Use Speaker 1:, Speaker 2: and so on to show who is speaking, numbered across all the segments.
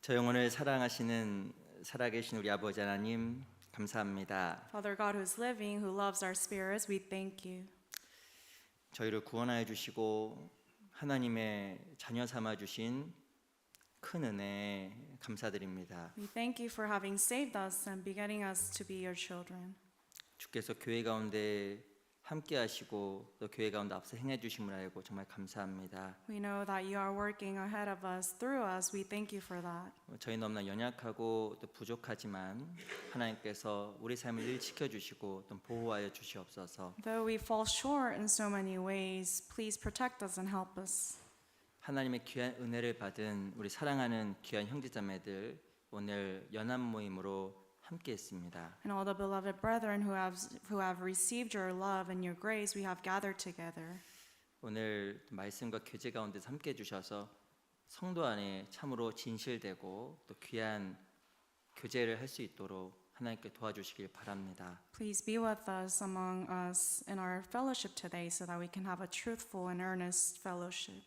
Speaker 1: 저 영혼을 사랑하시는 살아계신 우리 아버지 하나님 감사합니다.
Speaker 2: Father God who is living, who loves our spirits, we thank you.
Speaker 1: 저희를 구원하여 주시고 하나님의 자녀 삼아 주신 큰 은혜 감사드립니다.
Speaker 2: We thank you for having saved us and begetting us to be your children.
Speaker 1: 주께서 교회 가운데 함께 하시고 또 교회 가운데 앞서 행해 주심을 알고 정말 감사합니다.
Speaker 2: We know that you are working ahead of us, through us. We thank you for that.
Speaker 1: 저희 너무나 연약하고 또 부족하지만 하나님께서 우리 삶을 늘 지켜주시고 또 보호하여 주시옵소서.
Speaker 2: Though we fall short in so many ways, please protect us and help us.
Speaker 1: 하나님의 귀한 은혜를 받은 우리 사랑하는 귀한 형제자매들 오늘 연합 모임으로 함께했습니다.
Speaker 2: And all the beloved brethren who have received your love and your grace, we have gathered together.
Speaker 1: 오늘 말씀과 교제 가운데서 함께해 주셔서 성도 안에 참으로 진실되고 또 귀한 교제를 할 수 있도록 하나님께 도와주시길 바랍니다.
Speaker 2: Please be with us among us in our fellowship today so that we can have a truthful and earnest fellowship.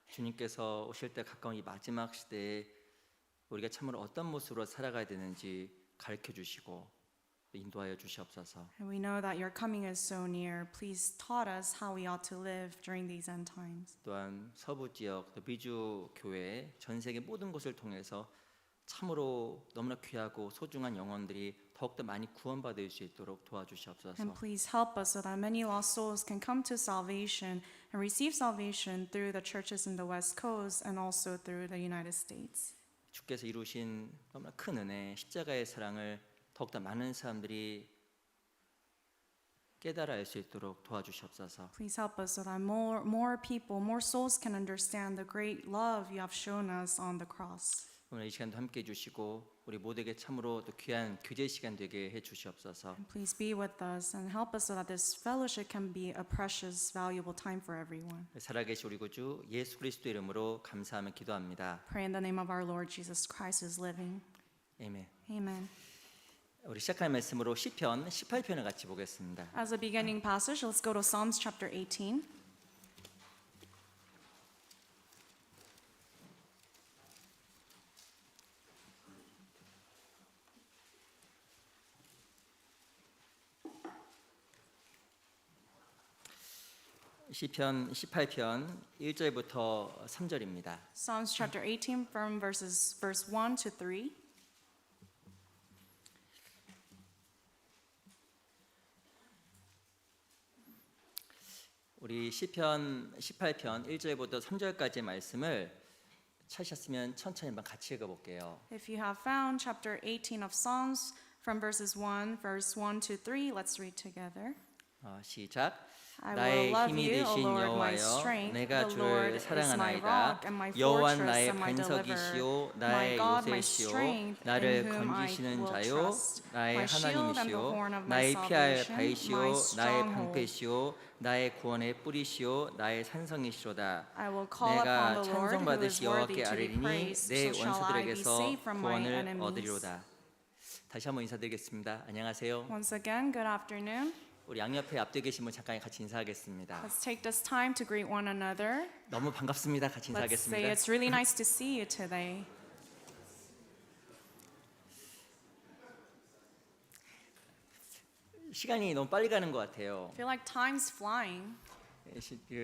Speaker 1: 주님께서 오실 때 가까운 이 마지막 시대에 우리가 참으로 어떤 모습으로 살아가야 되는지 가르쳐 주시고 인도하여 주시옵소서.
Speaker 2: And we know that your coming is so near. Please taught us how we ought to live during these end times.
Speaker 1: 또한 서부 지역 또 미주 교회 전 세계 모든 곳을 통해서 참으로 너무나 귀하고 소중한 영혼들이 더욱더 많이 구원받을 수 있도록 도와주시옵소서.
Speaker 2: And please help us so that many lost souls can come to salvation and receive salvation through the churches in the West Coast and also through the United States.
Speaker 1: 주께서 이루신 너무나 큰 은혜 십자가의 사랑을 더욱더 많은 사람들이 깨달아 알 수 있도록 도와주시옵소서.
Speaker 2: Please help us so that more people, more souls can understand the great love you have shown us on the cross.
Speaker 1: 오늘 이 시간도 함께 해주시고 우리 모두에게 참으로 또 귀한 교제 시간 되게 해주시옵소서.
Speaker 2: And please be with us and help us so that this fellowship can be a precious, valuable time for everyone.
Speaker 1: 살아계신 우리 구주 예수 그리스도 이름으로 감사하며 기도합니다.
Speaker 2: Pray in the name of our Lord Jesus Christ who is living.
Speaker 1: 아멘.
Speaker 2: Amen.
Speaker 1: 우리 시작할 말씀으로 시편 18편을 같이 보겠습니다.
Speaker 2: As a beginning passage, let's go to Psalms chapter 18.
Speaker 1: 시편 18편 1절부터 3절입니다.
Speaker 2: Psalms chapter 18 from verse 1 to 3.
Speaker 1: 우리 시편 18편 1절부터 3절까지의 말씀을 찾으셨으면 천천히 한번 같이 읽어볼게요.
Speaker 2: If you have found chapter 18 of Psalms from verse 1 to 3, let's read together.
Speaker 1: 시작.
Speaker 2: I
Speaker 1: 나의
Speaker 2: will love
Speaker 1: 힘이
Speaker 2: you, O
Speaker 1: 되신
Speaker 2: Lord, my
Speaker 1: 여호와여
Speaker 2: strength.
Speaker 1: 내가
Speaker 2: The
Speaker 1: 주를
Speaker 2: Lord is my
Speaker 1: 사랑하나이다.
Speaker 2: rock and my
Speaker 1: 여호와는
Speaker 2: fortress
Speaker 1: 나의
Speaker 2: and my deliverer,
Speaker 1: 반석이시오
Speaker 2: my
Speaker 1: 나의
Speaker 2: God, my
Speaker 1: 요새시오
Speaker 2: strength,
Speaker 1: 나를
Speaker 2: in whom I
Speaker 1: 건지시는
Speaker 2: will
Speaker 1: 자요
Speaker 2: trust,
Speaker 1: 나의
Speaker 2: my shield and the
Speaker 1: 하나님이시오
Speaker 2: horn of my
Speaker 1: 나의 피할
Speaker 2: salvation,
Speaker 1: 바위시오
Speaker 2: my
Speaker 1: 나의
Speaker 2: stronghold.
Speaker 1: 방패시오 나의 구원의 뿌리시오 나의 산성이시로다
Speaker 2: I will call
Speaker 1: 내가
Speaker 2: upon the Lord who is
Speaker 1: 찬송받으시
Speaker 2: worthy
Speaker 1: 여호와께
Speaker 2: to be
Speaker 1: 아뢰리니
Speaker 2: praised,
Speaker 1: 내
Speaker 2: so shall I be
Speaker 1: 원수들에게서
Speaker 2: saved from my
Speaker 1: 구원을
Speaker 2: enemies.
Speaker 1: 얻으리로다. 다시 한번 인사드리겠습니다. 안녕하세요.
Speaker 2: Once again, good afternoon.
Speaker 1: 우리 양옆에 앞뒤 계신 분 잠깐 같이 인사하겠습니다.
Speaker 2: Let's take this time to greet one another.
Speaker 1: 너무 반갑습니다. 같이
Speaker 2: Let's say
Speaker 1: 인사하겠습니다.
Speaker 2: it's really nice to see you today.
Speaker 1: 시간이 너무 빨리 가는 것 같아요.
Speaker 2: I feel like time's flying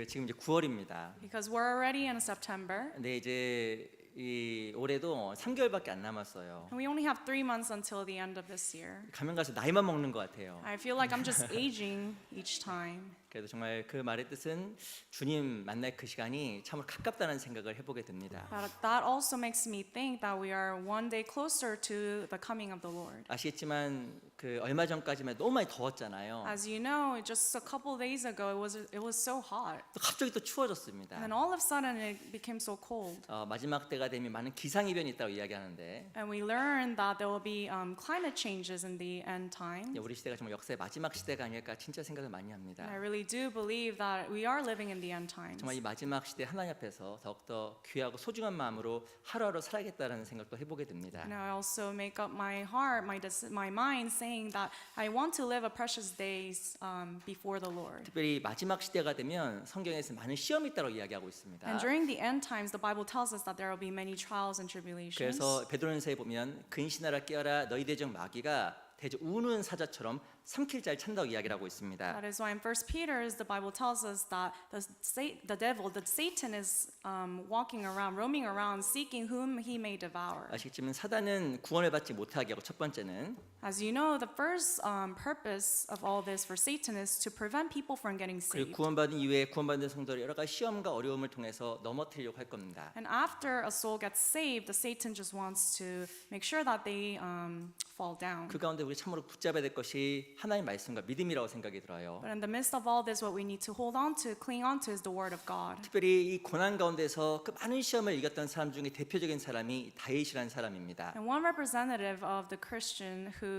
Speaker 1: 지금 이제 9월입니다.
Speaker 2: because we're already in September
Speaker 1: 근데 이제 이 올해도 3개월밖에 안 남았어요.
Speaker 2: and we only have 3 months until the end of this year.
Speaker 1: 가면 가서 나이만 먹는 것 같아요.
Speaker 2: I feel like I'm just aging each time.
Speaker 1: 그래도 정말 그 말의 뜻은 주님 만날 그 시간이 참으로 가깝다는 생각을 해보게 됩니다.
Speaker 2: But that also makes me think that we are one day closer to the coming of the Lord.
Speaker 1: 아시겠지만 그 얼마 전까지만 너무 많이 더웠잖아요.
Speaker 2: As you know, just a couple days ago it was so hot.
Speaker 1: 또 갑자기 또 추워졌습니다.
Speaker 2: And then all of a sudden it became so cold.
Speaker 1: 마지막 때가 되면 많은 기상이변이 있다고 이야기하는데
Speaker 2: And we learned that there will be climate changes in the end time.
Speaker 1: 우리 시대가 정말 역사의 마지막 시대가 아닐까 진짜 생각을 많이 합니다.
Speaker 2: I really do believe that we are living in the end times.
Speaker 1: 정말 이 마지막 시대 하나님 앞에서 더욱더 귀하고 소중한 마음으로 하루하루 살아야겠다라는 생각도 해보게 됩니다.
Speaker 2: And I also make up my heart, my mind, saying saying that I want to live a precious days before the Lord.
Speaker 1: 특별히 마지막 시대가 되면 성경에서 많은 시험이 있다고 이야기하고 있습니다.
Speaker 2: And during the end times, the Bible tells us that there will be many trials and tribulations.
Speaker 1: 그래서 베드로전서에 보면 근신하라 깨어라 너희 대적 마귀가 대저 우는 사자처럼 삼킬 자를 찬다고 이야기를 하고 있습니다.
Speaker 2: That is why in 1 Peter, the Bible tells us that the devil, that Satan is walking around, roaming around, seeking whom he may devour.
Speaker 1: 아시겠지만 사단은 구원을 받지 못하게 하고 첫 번째는
Speaker 2: As you know, the first purpose of all this for Satan is to prevent people from getting
Speaker 1: 그리고
Speaker 2: saved.
Speaker 1: 구원받은 이후에 구원받은 성도를 여러 가지 시험과 어려움을 통해서 넘어뜨리려고 할 겁니다.
Speaker 2: And after a soul gets saved, the Satan just wants to make sure that they fall down.
Speaker 1: 그 가운데 우리 참으로 붙잡아야 될 것이 하나님 말씀과 믿음이라고 생각이 들어요.
Speaker 2: But in the midst of all this, what we need to hold on to, cling on to, is the Word of God.
Speaker 1: 특별히 이 고난 가운데서 그 많은 시험을 이겼던 사람 중에 대표적인 사람이 다윗이라는 사람입니다.
Speaker 2: And one representative of the Christian who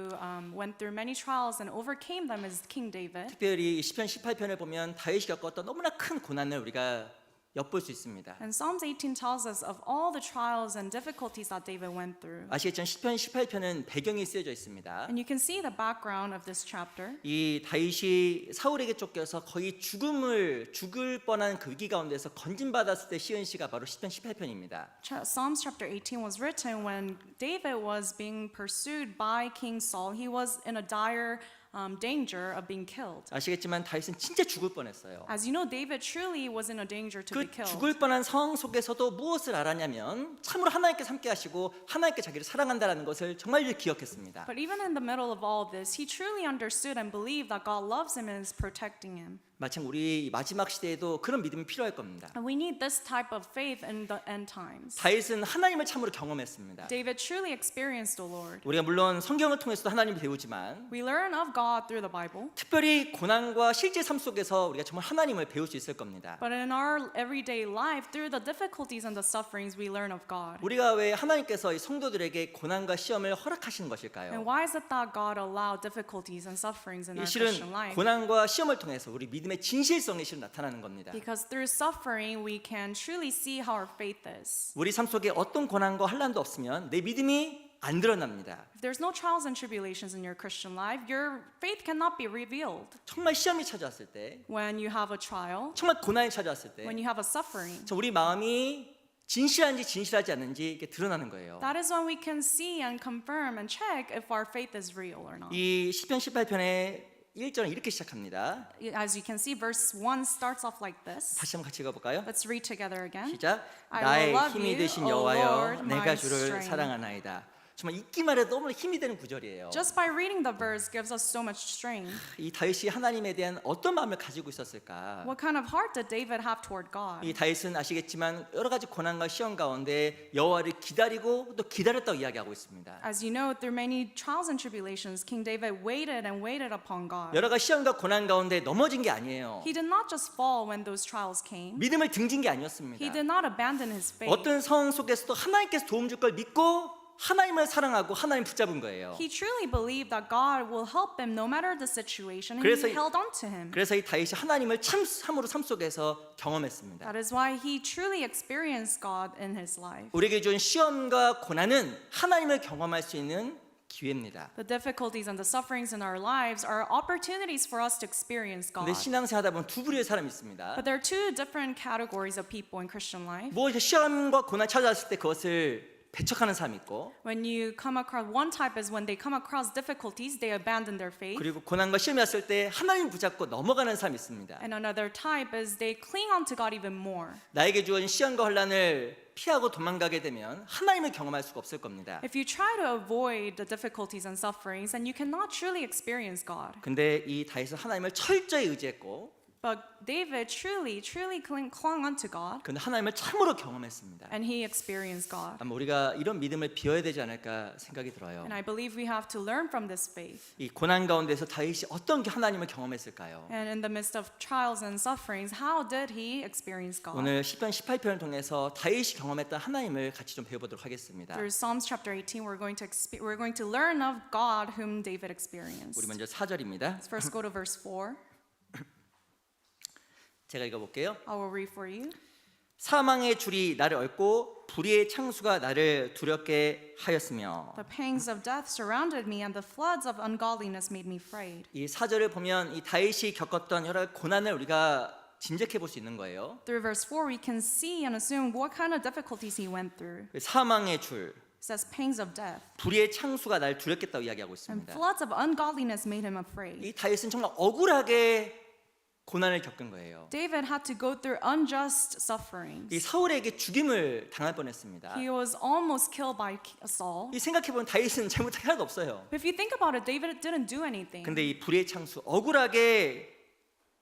Speaker 2: went through many trials and overcame them is King David.
Speaker 1: 특별히 시편 18편을 보면 다윗이 겪었던 너무나 큰 고난을 우리가 엿볼 수 있습니다.
Speaker 2: And Psalms 18 tells us of all the trials and difficulties that David went through.
Speaker 1: 아시겠지만 시편 18편은 배경이 쓰여져 있습니다.
Speaker 2: And you can see the background of this chapter.
Speaker 1: 이 다윗이 사울에게 쫓겨서 거의 죽을 뻔한 그 위기 가운데서 건진받았을 때 시은 시가 바로 시편 18편입니다.
Speaker 2: Psalms chapter 18 was written when David was being pursued by King Saul. He was in a dire danger of being killed.
Speaker 1: 아시겠지만 다윗은 진짜 죽을 뻔했어요.
Speaker 2: As you know, David truly was in a danger to be
Speaker 1: 그
Speaker 2: killed.
Speaker 1: 죽을 뻔한 상황 속에서도 무엇을 알았냐면 참으로 하나님께서 함께하시고 하나님께 자기를 사랑한다라는 것을 정말 기억했습니다.
Speaker 2: But even in the middle of all this, he truly understood and believed that God loves him and is protecting him.
Speaker 1: 마침 우리 마지막 시대에도 그런 믿음이 필요할 겁니다.
Speaker 2: And we need this type of faith in the end times.
Speaker 1: 다윗은 하나님을 참으로 경험했습니다.
Speaker 2: David truly experienced the Lord.
Speaker 1: 우리가 물론 성경을 통해서도 하나님을 배우지만
Speaker 2: We learn of God through the Bible,
Speaker 1: 특별히 고난과 실제 삶 속에서 우리가 정말 하나님을 배울 수 있을 겁니다.
Speaker 2: but in our everyday life, through the difficulties and the sufferings, we learn of God.
Speaker 1: 우리가 왜 하나님께서 이 성도들에게 고난과 시험을 허락하시는
Speaker 2: And
Speaker 1: 것일까요?
Speaker 2: why is it that God allowed difficulties and sufferings in
Speaker 1: 이
Speaker 2: our
Speaker 1: 실은
Speaker 2: Christian life?
Speaker 1: 고난과 시험을 통해서 우리 믿음의 진실성이 실은 나타나는 겁니다.
Speaker 2: Because through suffering, we can truly see how our faith is.
Speaker 1: 우리 삶 속에 어떤 고난과 환난도 없으면 내 믿음이 안 드러납니다.
Speaker 2: If there's no trials and tribulations in your Christian life, your faith cannot be revealed.
Speaker 1: 정말 시험이 찾아왔을 때,
Speaker 2: When you have a trial,
Speaker 1: 정말 고난이 찾아왔을 때,
Speaker 2: when you have a suffering,
Speaker 1: 우리 마음이 진실한지 진실하지 않는지 이게 드러나는 거예요.
Speaker 2: that is when we can see and confirm and check if our faith is real or not.
Speaker 1: 이 시편 18편의 1절은 이렇게 시작합니다.
Speaker 2: As you can see, verse 1 starts off like this.
Speaker 1: 다시 한번 같이 읽어볼까요?
Speaker 2: Let's read together again.
Speaker 1: 시작.
Speaker 2: I
Speaker 1: 나의
Speaker 2: will love
Speaker 1: 힘이
Speaker 2: you,
Speaker 1: 되신
Speaker 2: O
Speaker 1: 여호와여,
Speaker 2: Lord,
Speaker 1: 내가
Speaker 2: my
Speaker 1: 주를
Speaker 2: strength.
Speaker 1: 사랑하나이다. 정말 읽기만 해도 너무 힘이 되는 구절이에요.
Speaker 2: Just by reading the verse gives us so much strength.
Speaker 1: 이 다윗이 하나님에 대한 어떤 마음을 가지고 있었을까?
Speaker 2: What kind of heart did David have toward God?
Speaker 1: 이 다윗은 아시겠지만 여러 가지 고난과 시험 가운데 여호와를 기다리고 또 기다렸다고 이야기하고 있습니다.
Speaker 2: As you know, through many trials and tribulations, King David waited and waited upon God.
Speaker 1: 여러 가지 시험과 고난 가운데 넘어진 게 아니에요.
Speaker 2: He did not just fall when those trials came.
Speaker 1: 믿음을 등진 게 아니었습니다.
Speaker 2: He did not abandon his faith.
Speaker 1: 어떤 상황 속에서도 하나님께서 도움 줄 걸 믿고 하나님을 사랑하고 하나님 붙잡은 거예요.
Speaker 2: He truly believed that God will help him no matter the situation, and
Speaker 1: 그래서
Speaker 2: he held on to him.
Speaker 1: 그래서 이 다윗이 하나님을 참으로 삶 속에서 경험했습니다.
Speaker 2: That is why he truly experienced God in his life.
Speaker 1: 우리에게 준 시험과 고난은 하나님을 경험할 수 있는 기회입니다.
Speaker 2: The difficulties and the sufferings in our lives are opportunities for us to experience God.
Speaker 1: 근데 신앙생활 하다 보면 두 부류의 사람이 있습니다.
Speaker 2: But there are two different categories of people in Christian life.
Speaker 1: 뭐 시험과 고난 찾아왔을 때 그것을 배척하는 사람이 있고,
Speaker 2: When you come across one type is when they come across difficulties, they abandon their faith.
Speaker 1: 그리고 고난과 시험이 왔을 때 하나님 붙잡고 넘어가는 사람이 있습니다.
Speaker 2: And another type is they cling on to God even more.
Speaker 1: 나에게 주어진 시험과 환난을 피하고 도망가게 되면 하나님을 경험할 수가 없을 겁니다.
Speaker 2: If you try to avoid the difficulties and sufferings, then you cannot truly experience God.
Speaker 1: 근데 이 다윗은 하나님을 철저히 의지했고,
Speaker 2: But David truly clung onto God,
Speaker 1: 근데 하나님을 참으로 경험했습니다.
Speaker 2: and he experienced God.
Speaker 1: 아마 우리가 이런 믿음을 비워야 되지 않을까 생각이 들어요.
Speaker 2: And I believe we have to learn from this faith.
Speaker 1: 이 고난 가운데서 다윗이 어떤 하나님을 경험했을까요?
Speaker 2: And in the midst of trials and sufferings, how did he experience God?
Speaker 1: 오늘 시편 18편을 통해서 다윗이 경험했던 하나님을 같이 좀 배워보도록 하겠습니다.
Speaker 2: Through Psalms chapter 18, we're going to learn of God whom David experienced.
Speaker 1: 우리 먼저 4절입니다.
Speaker 2: Let's first go to verse 4.
Speaker 1: 제가 읽어볼게요.
Speaker 2: I will read for you.
Speaker 1: 사망의 줄이 나를 얽고 불의의 창수가 나를 두렵게 하였으며.
Speaker 2: The pangs of death surrounded me, and the floods of ungodliness made me afraid.
Speaker 1: 이 4절을 보면 이 다윗이 겪었던 여러 고난을 우리가 짐작해 볼 수 있는 거예요.
Speaker 2: Through verse 4, we can see and assume what kind of difficulties he went through.
Speaker 1: 사망의 줄,
Speaker 2: It says pangs of death,
Speaker 1: 불의의 창수가 날 두렵겠다고 이야기하고
Speaker 2: and
Speaker 1: 있습니다.
Speaker 2: floods of ungodliness made him afraid.
Speaker 1: 이 다윗은 정말 억울하게 고난을 겪은 거예요.
Speaker 2: David had to go through unjust sufferings.
Speaker 1: 이 사울에게 죽임을 당할 뻔했습니다.
Speaker 2: He was almost killed by Saul.
Speaker 1: 이 생각해 보면 다윗은 잘못한 게 하나도 없어요.
Speaker 2: If you think about it, David didn't do anything.
Speaker 1: 근데 이 불의의 창수 억울하게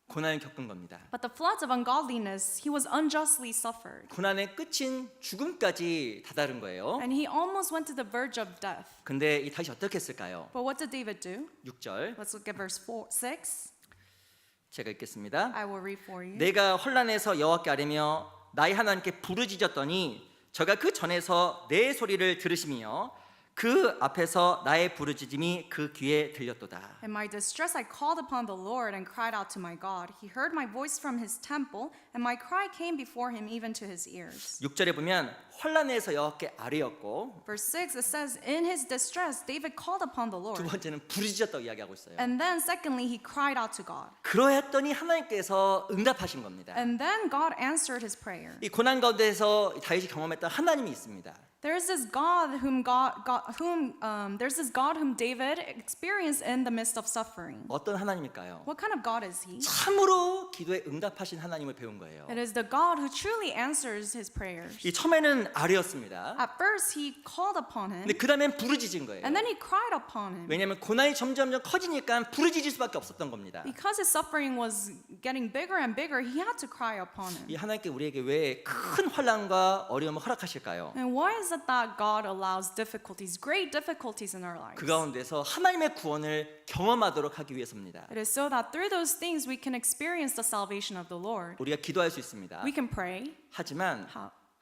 Speaker 1: 고난을 겪은 겁니다.
Speaker 2: But the floods of ungodliness, he was unjustly suffered.
Speaker 1: 고난의 끝인 죽음까지 다다른 거예요.
Speaker 2: And he almost went to the verge of death.
Speaker 1: 근데 이 다윗이 어떻게 했을까요?
Speaker 2: But what did David do?
Speaker 1: 6절
Speaker 2: Let's look at verse 6.
Speaker 1: 제가 읽겠습니다.
Speaker 2: I will read for you.
Speaker 1: 내가 혼란해서 여호와께 아뢰며 나의 하나님께 부르짖었더니 저가 그 전에서 내 소리를 들으시며 그 앞에서 나의 부르짖음이 그 귀에 들렸도다.
Speaker 2: In my distress I called upon the Lord and cried out to my God. He heard my voice from his temple, and my cry came before him even to his ears.
Speaker 1: 6절에 보면 혼란해서 여호와께 아뢰었고
Speaker 2: Verse 6, it says, in his distress David called upon the
Speaker 1: 두
Speaker 2: Lord.
Speaker 1: 번째는 부르짖었다고 이야기하고 있어요.
Speaker 2: And then secondly, he cried out to God.
Speaker 1: 그러했더니 하나님께서 응답하신 겁니다.
Speaker 2: And then God answered his prayer.
Speaker 1: 이 고난 가운데서 다윗이 경험했던 하나님이 있습니다.
Speaker 2: There's this God whom David experienced in the midst of suffering.
Speaker 1: 어떤 하나님일까요?
Speaker 2: What kind of God is he?
Speaker 1: 참으로 기도에 응답하신 하나님을 배운 거예요.
Speaker 2: It is the God who truly answers his prayers.
Speaker 1: 이 처음에는 아뢰었습니다.
Speaker 2: At first he called upon him,
Speaker 1: 근데 그 다음엔 부르짖은 거예요.
Speaker 2: and then he cried upon him.
Speaker 1: 왜냐하면 고난이 점점 커지니까 부르짖을 수밖에 없었던 겁니다.
Speaker 2: Because his suffering was getting bigger and bigger, he had to cry upon
Speaker 1: 이
Speaker 2: him.
Speaker 1: 하나님께 우리에게 왜 큰 환난과 어려움을 허락하실까요?
Speaker 2: And why is it that God allows difficulties, great difficulties in our lives?
Speaker 1: 그 가운데서 하나님의 구원을 경험하도록 하기 위해서입니다.
Speaker 2: It is so that through those things we can experience the salvation of the Lord.
Speaker 1: 우리가 기도할 수 있습니다.
Speaker 2: We can pray.
Speaker 1: 하지만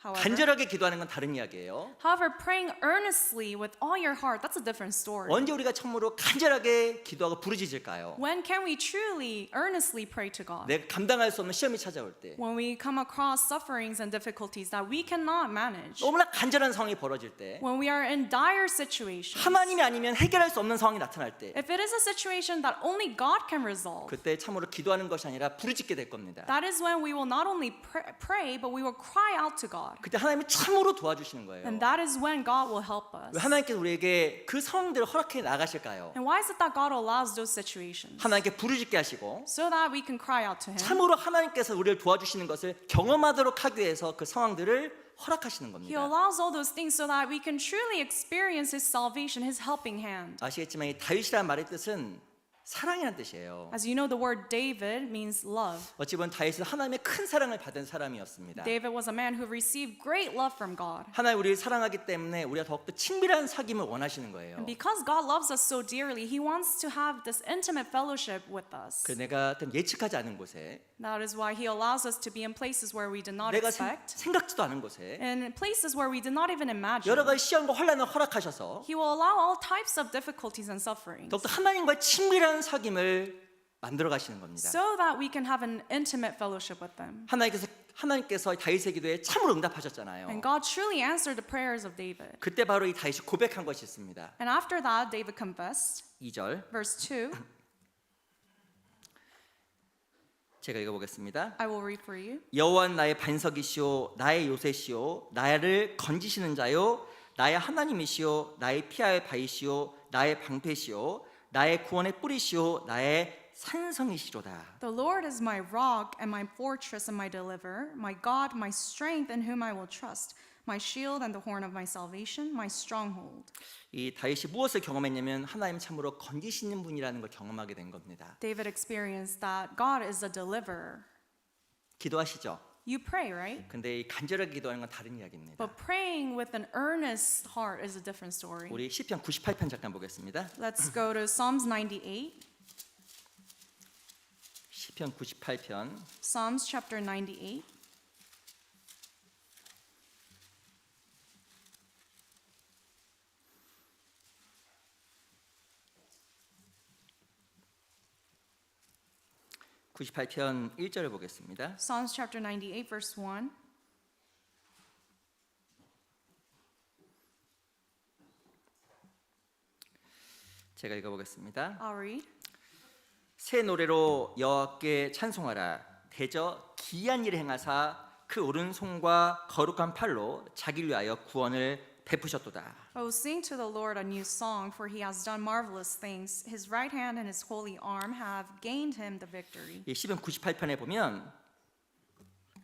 Speaker 2: However,
Speaker 1: 간절하게 기도하는 건 다른 이야기예요.
Speaker 2: praying earnestly with all your heart, that's a different story.
Speaker 1: 언제 우리가 참으로 간절하게 기도하고 부르짖을까요?
Speaker 2: When can we truly, earnestly pray to God?
Speaker 1: 내가 감당할 수 없는 시험이 찾아올 때,
Speaker 2: When we come across sufferings and difficulties that we cannot manage.
Speaker 1: 너무나 간절한 상황이 벌어질 때,
Speaker 2: When we are in dire situations.
Speaker 1: 하나님이 아니면 해결할 수 없는 상황이 나타날 때,
Speaker 2: If it is a situation that only God can resolve,
Speaker 1: 그때 참으로 기도하는 것이 아니라 부르짖게 될 겁니다.
Speaker 2: that is when we will not only pray, but we will cry out to God.
Speaker 1: 그때 하나님이 참으로 도와주시는 거예요.
Speaker 2: And that is when God will help us.
Speaker 1: 왜 하나님께서 우리에게 그 상황들을 허락해 나가실까요?
Speaker 2: And why is it that God allows those situations?
Speaker 1: 하나님께 부르짖게 하시고
Speaker 2: So that we can cry out to Him.
Speaker 1: 참으로 하나님께서 우리를 도와주시는 것을 경험하도록 하기 위해서 그 상황들을 허락하시는
Speaker 2: He
Speaker 1: 겁니다.
Speaker 2: allows all those things so that we can truly experience His salvation, His helping hand.
Speaker 1: 아시겠지만 이 다윗이라는 말의 뜻은 사랑이라는 뜻이에요.
Speaker 2: As you know, the word David means love.
Speaker 1: 어찌 보면 다윗은 하나님의 큰 사랑을 받은 사람이었습니다.
Speaker 2: David was a man who received great love from God.
Speaker 1: 하나님 우리를 사랑하기 때문에 우리가 더욱더 친밀한 사귐을 원하시는 거예요.
Speaker 2: And because God loves us so dearly, He wants to have this intimate fellowship with us.
Speaker 1: 그 내가 어떤 예측하지 않은 곳에,
Speaker 2: That is why He allows us to be in places where we did not
Speaker 1: 내가
Speaker 2: expect,
Speaker 1: 생각지도 않은 곳에
Speaker 2: and places where we did not even imagine.
Speaker 1: 여러 가지 시험과 혼란을 허락하셔서
Speaker 2: He will allow all types of difficulties and sufferings
Speaker 1: 더욱더 하나님과의 친밀한 사귐을 만들어 가시는 겁니다.
Speaker 2: so that we can have an intimate fellowship with them.
Speaker 1: 하나님께서 다윗의 기도에 참으로 응답하셨잖아요.
Speaker 2: And God truly answered the prayers of David.
Speaker 1: 그때 바로 이 다윗이 고백한 것이 있습니다.
Speaker 2: And after that, David confessed.
Speaker 1: 2절
Speaker 2: Verse 2,
Speaker 1: 제가 읽어보겠습니다.
Speaker 2: I will read for you.
Speaker 1: 여호와는 나의 반석이시오 나의 요새시오 나를 건지시는 자요 나의 하나님이시오 나의 피할 바이시오 나의 방패시오 나의 구원의 뿌리시오 나의 산성이시로다.
Speaker 2: The Lord is my rock and my fortress and my deliverer, my God, my strength in whom I will trust, my shield and the horn of my salvation, my stronghold.
Speaker 1: 이 다윗이 무엇을 경험했냐면 하나님 참으로 건지시는 분이라는 걸 경험하게 된 겁니다.
Speaker 2: David experienced that God is a deliverer.
Speaker 1: 기도하시죠.
Speaker 2: You pray, right?
Speaker 1: 근데 이 간절하게 기도하는 건 다른 이야기입니다.
Speaker 2: But praying with an earnest heart is a different story.
Speaker 1: 우리 시편 98편 잠깐 보겠습니다.
Speaker 2: Let's go to Psalms 98.
Speaker 1: 시편 98편
Speaker 2: Psalms chapter 98.
Speaker 1: (98편) 1절을 보겠습니다.
Speaker 2: Psalms chapter 98 verse 1.
Speaker 1: 제가 읽어보겠습니다.
Speaker 2: I'll read.
Speaker 1: 새 노래로 여호와께 찬송하라. 대저 기이한 일을 행하사 그 오른손과 거룩한 팔로 자기를 위하여 구원을 베푸셨도다.
Speaker 2: Oh, sing to the Lord a new song, for he has done marvelous things. His right hand and his holy arm have gained him the victory.
Speaker 1: 이 시편 98편에 보면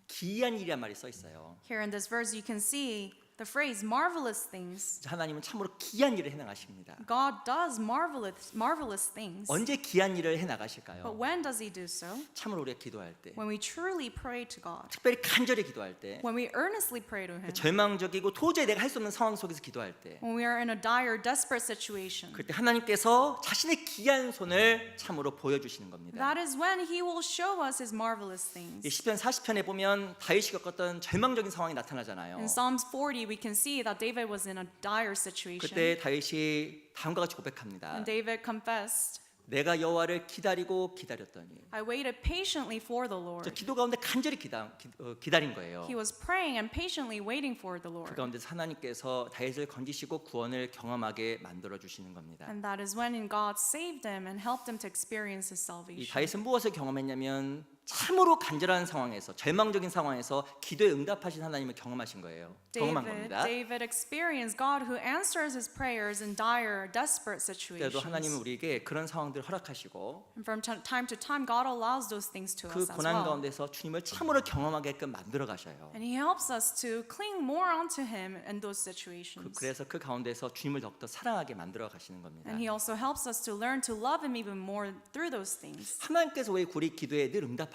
Speaker 1: 기이한 일이란 말이 써 있어요.
Speaker 2: Here in this verse, you can see the phrase marvelous things.
Speaker 1: 하나님은 참으로 기이한 일을 해나가십니다.
Speaker 2: God does marvelous things.
Speaker 1: 언제 기이한 일을
Speaker 2: But
Speaker 1: 해나가실까요?
Speaker 2: when does he do so?
Speaker 1: 참으로 우리가 기도할 때,
Speaker 2: When we truly pray to God.
Speaker 1: 특별히 간절히 기도할 때,
Speaker 2: When we earnestly pray to him.
Speaker 1: 절망적이고 도저히 내가 할 수 없는 상황 속에서 기도할 때,
Speaker 2: When we are in a dire, desperate situation.
Speaker 1: 그때 하나님께서 자신의 기이한 손을 참으로 보여주시는 겁니다.
Speaker 2: That is when he will show us his marvelous
Speaker 1: 이
Speaker 2: things.
Speaker 1: 시편 40편에 보면 다윗이 겪었던 절망적인 상황이 나타나잖아요.
Speaker 2: In Psalms 40, we can see that David was in a dire situation.
Speaker 1: 그때 다윗이 다음과 같이 고백합니다.
Speaker 2: And David confessed,
Speaker 1: 내가 여호와를 기다리고 기다렸더니,
Speaker 2: I waited patiently for the
Speaker 1: 저
Speaker 2: Lord.
Speaker 1: 기도 가운데 간절히 기다린 거예요.
Speaker 2: He was praying and patiently waiting for the
Speaker 1: 그
Speaker 2: Lord.
Speaker 1: 가운데서 하나님께서 다윗을 건지시고 구원을 경험하게 만들어 주시는 겁니다.
Speaker 2: And that is when God saved him and helped him to experience his
Speaker 1: 이
Speaker 2: salvation.
Speaker 1: 다윗은 무엇을 경험했냐면 참으로 간절한 상황에서, 절망적인 상황에서 기도에 응답하신 하나님을 경험하신 거예요. 경험한 겁니다.
Speaker 2: David experienced God who answers his prayers in dire, desperate
Speaker 1: 그때도 하나님은
Speaker 2: situations.
Speaker 1: 우리에게 그런 상황들을 허락하시고
Speaker 2: And from time to time, God allows those things to
Speaker 1: 그
Speaker 2: us as
Speaker 1: 고난
Speaker 2: well.
Speaker 1: 가운데서 주님을 참으로 경험하게끔 만들어 가셔요.
Speaker 2: And He helps us to cling more onto Him in those situations.
Speaker 1: 그래서 그 가운데서 주님을 더욱더 사랑하게 만들어 가시는 겁니다.
Speaker 2: And He also helps us to learn to love Him even more through those things.
Speaker 1: 하나님께서 왜 우리 기도에 늘 응답하실까?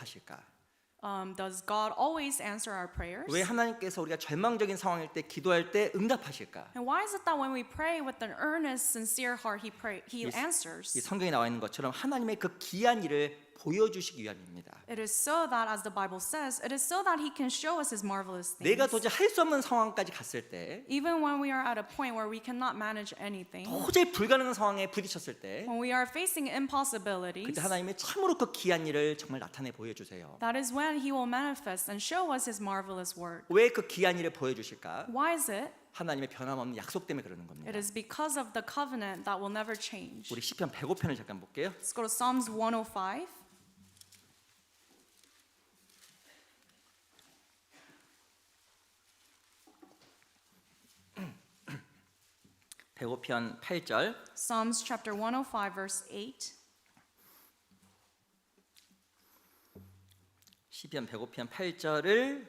Speaker 2: Does God always answer our prayers?
Speaker 1: 왜 하나님께서 우리가 절망적인 상황일 때 기도할 때 응답하실까?
Speaker 2: And why is it that when we pray with an earnest, sincere heart, He
Speaker 1: 이
Speaker 2: answers?
Speaker 1: 성경에 나와 있는 것처럼 하나님의 그 귀한 일을 보여주시기 위함입니다.
Speaker 2: It is so that, as the Bible says, it is so that He can show us His marvelous
Speaker 1: 내가
Speaker 2: things.
Speaker 1: 도저히 할 수 없는 상황까지 갔을 때,
Speaker 2: Even when we are at a point where we cannot manage anything,
Speaker 1: 도저히 불가능한 상황에 부딪혔을 때,
Speaker 2: when we are facing impossibilities,
Speaker 1: 그때 하나님이 참으로 그 귀한 일을 정말 나타내 보여주세요.
Speaker 2: that is when He will manifest and show us His marvelous work.
Speaker 1: 왜 그 귀한 일을 보여주실까?
Speaker 2: Why is it?
Speaker 1: 하나님의 변함없는 약속 때문에 그러는 겁니다.
Speaker 2: It is because of the covenant that will never change.
Speaker 1: 우리 시편 105편을 잠깐 볼게요.
Speaker 2: Let's go to Psalms 105.
Speaker 1: (105편) 8절.
Speaker 2: Psalms chapter 105, verse 8.
Speaker 1: 시편 105편 8절을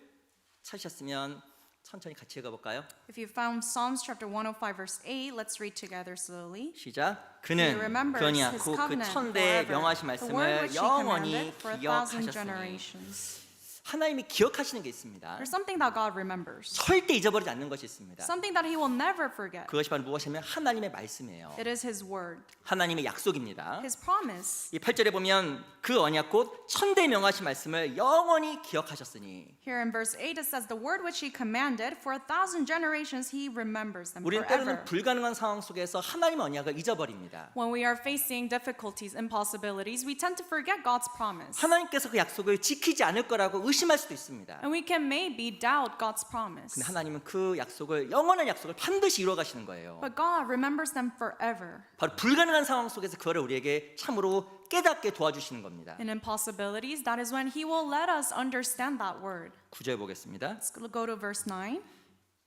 Speaker 1: 찾으셨으면 천천히 같이 읽어볼까요?
Speaker 2: If you found Psalms chapter 105, verse 8, let's read together slowly.
Speaker 1: 시작.
Speaker 2: He
Speaker 1: 그는
Speaker 2: remembers
Speaker 1: 그러니
Speaker 2: his
Speaker 1: 않고 그
Speaker 2: covenant
Speaker 1: 천대에
Speaker 2: forever,
Speaker 1: 명하신
Speaker 2: the word
Speaker 1: 말씀을
Speaker 2: which he
Speaker 1: 영원히
Speaker 2: commanded for 1,000
Speaker 1: 기억하셨으니.
Speaker 2: generations.
Speaker 1: 하나님이 기억하시는 게 있습니다.
Speaker 2: There's something that God remembers,
Speaker 1: 절대 잊어버리지 않는 것이 있습니다.
Speaker 2: something that He will never forget.
Speaker 1: 그것이 바로 무엇이냐면 하나님의 말씀이에요.
Speaker 2: It is His word,
Speaker 1: 하나님의 약속입니다.
Speaker 2: His promise.
Speaker 1: 이 8절에 보면 그 언약 곧 천대 명하신 말씀을 영원히 기억하셨으니.
Speaker 2: Here in verse 8 it says, the word which He commanded for 1,000 generations He remembers them
Speaker 1: 우리는
Speaker 2: forever.
Speaker 1: 때로는 불가능한 상황 속에서 하나님의 언약을 잊어버립니다.
Speaker 2: When we are facing difficulties, impossibilities, we tend to forget God's promise.
Speaker 1: 하나님께서 그 약속을 지키지 않을 거라고 의심할 수도 있습니다.
Speaker 2: And we can maybe doubt God's promise.
Speaker 1: 근데 하나님은 그 약속을, 영원한 약속을 반드시 이루어 가시는 거예요.
Speaker 2: But God remembers them forever.
Speaker 1: 바로 불가능한 상황 속에서 그거를 우리에게 참으로 깨닫게 도와주시는 겁니다.
Speaker 2: In impossibilities, that is when He will let us understand that word.
Speaker 1: 9절 보겠습니다.
Speaker 2: Let's go to verse 9.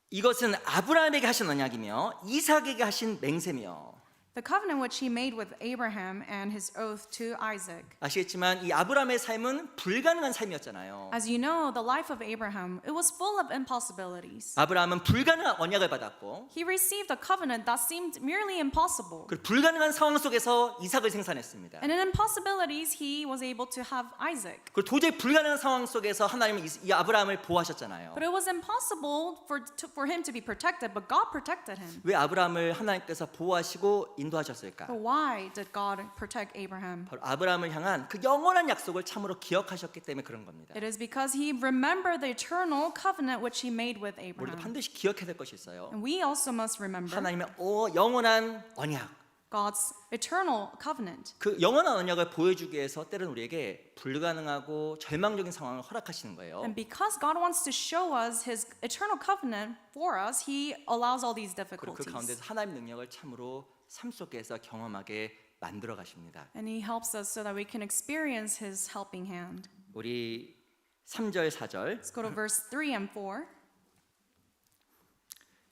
Speaker 1: 이것은 아브라함에게 하신 언약이며 이삭에게 하신 맹세며.
Speaker 2: The covenant which He made with Abraham and His oath to Isaac.
Speaker 1: 아시겠지만 이 아브라함의 삶은 불가능한 삶이었잖아요.
Speaker 2: As you know, the life of Abraham, it was full of impossibilities.
Speaker 1: 아브라함은 불가능한 언약을 받았고
Speaker 2: He received a covenant that seemed merely impossible.
Speaker 1: 그 불가능한 상황 속에서 이삭을 생산했습니다.
Speaker 2: And in impossibilities, he was able to have Isaac.
Speaker 1: 그 도저히 불가능한 상황 속에서 하나님은 이 아브라함을 보호하셨잖아요.
Speaker 2: But it was impossible for him to be protected, but God protected him.
Speaker 1: 왜 아브라함을 하나님께서 보호하시고 인도하셨을까?
Speaker 2: But why did God protect Abraham?
Speaker 1: 바로 아브라함을 향한 그 영원한 약속을 참으로 기억하셨기 때문에 그런 겁니다.
Speaker 2: It is because he remembered the eternal covenant which he made with
Speaker 1: 우리도
Speaker 2: Abraham.
Speaker 1: 반드시 기억해야 될 것이 있어요.
Speaker 2: And we also must remember
Speaker 1: 하나님의 영원한 언약,
Speaker 2: God's eternal covenant.
Speaker 1: 그 영원한 언약을 보여주기 위해서 때로는 우리에게 불가능하고 절망적인 상황을 허락하시는 거예요.
Speaker 2: And because God wants to show us His eternal covenant for us, He allows all these
Speaker 1: 그리고 그
Speaker 2: difficulties.
Speaker 1: 가운데서 하나님의 능력을 참으로 삶 속에서 경험하게 만들어 가십니다.
Speaker 2: And He helps us so that we can experience His helping hand.
Speaker 1: 우리 3절 4절
Speaker 2: Let's go to verse 3 and 4.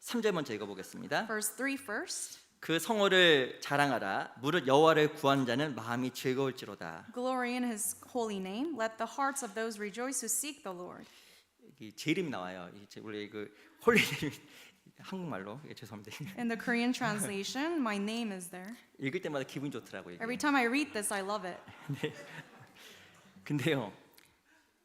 Speaker 1: 3절 먼저 읽어보겠습니다.
Speaker 2: Verse 3 first.
Speaker 1: 그 성호를 자랑하라. 무릇 여호와를 구하는 자는 마음이 즐거울지로다.
Speaker 2: Glory in His holy name. Let the hearts of those rejoice who seek the Lord.
Speaker 1: 제 이름이 나와요. 원래 그 홀리네임 한국말로 죄송합니다.
Speaker 2: In the Korean translation, my name is there.
Speaker 1: 읽을 때마다 기분이 좋더라고요. 이게.
Speaker 2: Every time I read this, I love it.
Speaker 1: 근데요,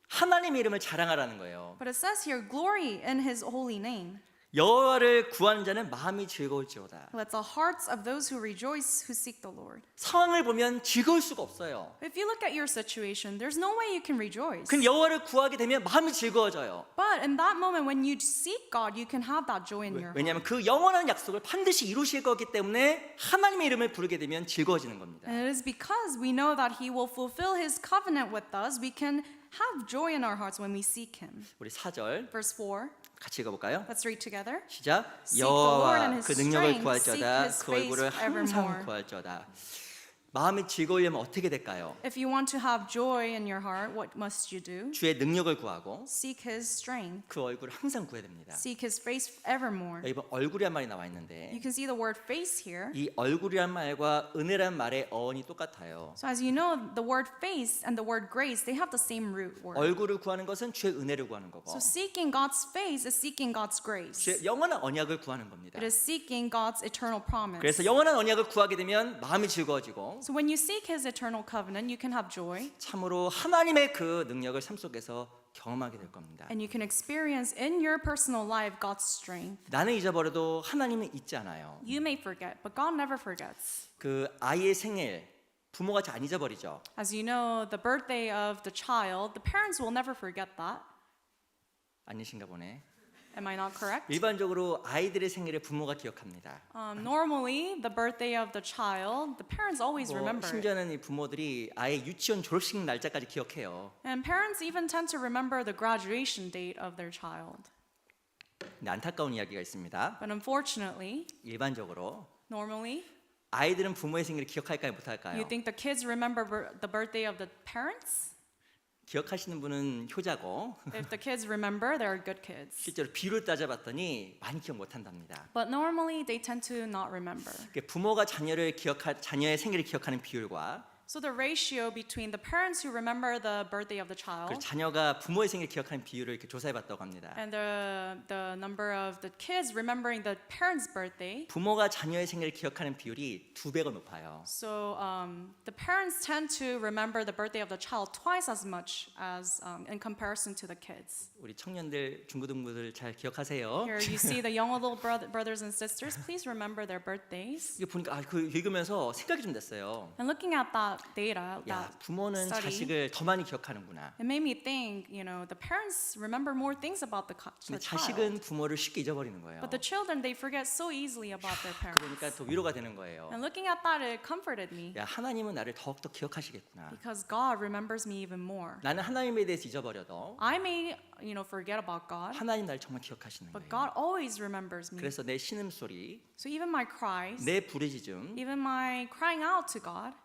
Speaker 1: 하나님의 이름을 자랑하라는 거예요.
Speaker 2: But it says here, glory in His holy name.
Speaker 1: 여호와를 구하는 자는 마음이 즐거울지로다.
Speaker 2: Let the hearts of those who rejoice who seek the Lord.
Speaker 1: 상황을 보면 즐거울 수가 없어요.
Speaker 2: If you look at your situation, there's no way you can rejoice.
Speaker 1: 근데 여호와를 구하게 되면 마음이 즐거워져요.
Speaker 2: But in that moment when you seek God, you can have that joy in your heart.
Speaker 1: 왜냐하면 그 영원한 약속을 반드시 이루실 거기 때문에 하나님의 이름을 부르게 되면 즐거워지는 겁니다.
Speaker 2: And it is because we know that He will fulfill His covenant with us, we can have joy in our hearts when we seek Him.
Speaker 1: 우리 4절
Speaker 2: Verse 4,
Speaker 1: 같이 읽어볼까요?
Speaker 2: let's read together.
Speaker 1: 시작.
Speaker 2: Seek the Lord and
Speaker 1: 여호와
Speaker 2: His
Speaker 1: 그 능력을
Speaker 2: strength,
Speaker 1: 구할저다.
Speaker 2: seek His
Speaker 1: 그 얼굴을
Speaker 2: face
Speaker 1: 항상
Speaker 2: evermore.
Speaker 1: 구할저다. 마음이 즐거우려면 어떻게 될까요?
Speaker 2: If you want to have joy in your heart, what must you do?
Speaker 1: 주의 능력을 구하고
Speaker 2: Seek His strength.
Speaker 1: 그 얼굴을 항상 구해야 됩니다.
Speaker 2: Seek His face evermore.
Speaker 1: 여기 보면 얼굴이란 말이 나와 있는데
Speaker 2: You can see the word face here.
Speaker 1: 이 얼굴이란 말과 은혜란 말의 어원이 똑같아요.
Speaker 2: So as you know, the word face and the word grace, they have the same root word.
Speaker 1: 얼굴을 구하는 것은 주의 은혜를 구하는 거고
Speaker 2: So seeking God's face is seeking God's grace.
Speaker 1: 주의 영원한 언약을 구하는 겁니다.
Speaker 2: It is seeking God's eternal promise.
Speaker 1: 그래서 영원한 언약을 구하게 되면 마음이 즐거워지고
Speaker 2: So when you seek His eternal covenant, you can have joy,
Speaker 1: 참으로 하나님의 그 능력을 삶 속에서 경험하게 될 겁니다.
Speaker 2: and you can experience in your personal life God's strength.
Speaker 1: 나는 잊어버려도 하나님은 잊지 않아요.
Speaker 2: You may forget, but God never forgets.
Speaker 1: 그 아이의 생일 부모가 잘 안 잊어버리죠.
Speaker 2: As you know, the birthday of the child, the parents will never forget that.
Speaker 1: 아니신가 보네.
Speaker 2: Am I not correct?
Speaker 1: 일반적으로 아이들의 생일을 부모가 기억합니다.
Speaker 2: Normally, the birthday of the child, the parents always remember it.
Speaker 1: 심지어는 이 부모들이 아이 유치원 졸업식 날짜까지 기억해요.
Speaker 2: And parents even tend to remember the graduation date of their child.
Speaker 1: 근데 안타까운 이야기가 있습니다.
Speaker 2: But unfortunately,
Speaker 1: 일반적으로
Speaker 2: normally,
Speaker 1: 아이들은 부모의 생일을 기억할까요, 못할까요?
Speaker 2: you think the kids remember the birthday of the parents?
Speaker 1: 기억하시는 분은 효자고
Speaker 2: If the kids remember, they're good kids.
Speaker 1: 실제로 비율을 따져봤더니 많이 기억 못한답니다.
Speaker 2: But normally, they tend to not remember.
Speaker 1: 부모가 자녀의 생일을 기억하는 비율과
Speaker 2: So the ratio between the parents who remember the birthday of the
Speaker 1: 그리고
Speaker 2: child
Speaker 1: 자녀가 부모의 생일을 기억하는 비율을 이렇게 조사해봤다고 합니다.
Speaker 2: and the number of the kids remembering the parents' birthday.
Speaker 1: 부모가 자녀의 생일을 기억하는 비율이 2배가 높아요.
Speaker 2: So the parents tend to remember the birthday of the child twice as much as in comparison to the kids.
Speaker 1: 우리 청년들, 중고등부들 잘 기억하세요.
Speaker 2: Here you see the young little brothers and sisters. Please remember their birthdays.
Speaker 1: 이거 보니까 그 읽으면서 생각이 좀 됐어요.
Speaker 2: And looking at that data,
Speaker 1: 야,
Speaker 2: that
Speaker 1: 부모는
Speaker 2: study,
Speaker 1: 자식을 더 많이 기억하는구나.
Speaker 2: it made me think, the parents remember more things about the
Speaker 1: 근데
Speaker 2: child.
Speaker 1: 자식은 부모를 쉽게 잊어버리는 거예요.
Speaker 2: But the children, they forget so easily about their parents.
Speaker 1: 그러니까 더 위로가 되는 거예요.
Speaker 2: And looking at that, it comforted me
Speaker 1: 야, 하나님은 나를 더욱더 기억하시겠구나.
Speaker 2: because God remembers me even more.
Speaker 1: 나는 하나님에 대해서 잊어버려도
Speaker 2: I may, forget about God,
Speaker 1: 하나님 나를 정말 기억하시는
Speaker 2: but
Speaker 1: 거예요.
Speaker 2: God always remembers me.
Speaker 1: 그래서 내 신음소리,
Speaker 2: So even my cries,
Speaker 1: 내 부르짖음
Speaker 2: even my crying out to God,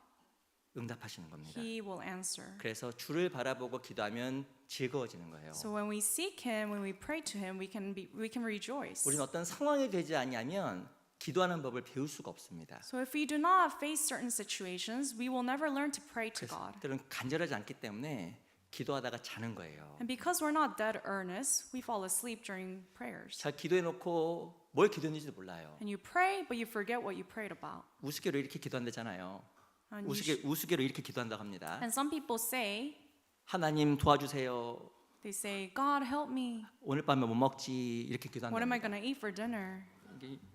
Speaker 1: 응답하시는 겁니다.
Speaker 2: He will answer.
Speaker 1: 그래서 주를 바라보고 기도하면 즐거워지는 거예요.
Speaker 2: So when we seek Him, when we pray to Him, we can rejoice.
Speaker 1: 우리는 어떤 상황이 되지 아니하면 기도하는 법을 배울 수가 없습니다.
Speaker 2: So if we do not face certain situations, we will never learn to pray to God.
Speaker 1: 그들은 간절하지 않기 때문에 기도하다가 자는 거예요.
Speaker 2: And because we're not dead earnest, we fall asleep during prayers.
Speaker 1: 잘 기도해놓고 뭘 기도했는지도 몰라요.
Speaker 2: And you pray, but you forget what you prayed about.
Speaker 1: 우스개로 이렇게 기도한다잖아요.
Speaker 2: And, you
Speaker 1: 우스개로 이렇게 기도한다고 합니다.
Speaker 2: and some people say,
Speaker 1: 하나님 도와주세요.
Speaker 2: they say, God help me.
Speaker 1: 오늘 밤에 뭐 먹지 이렇게
Speaker 2: What am I
Speaker 1: 기도한다.
Speaker 2: going to eat for dinner?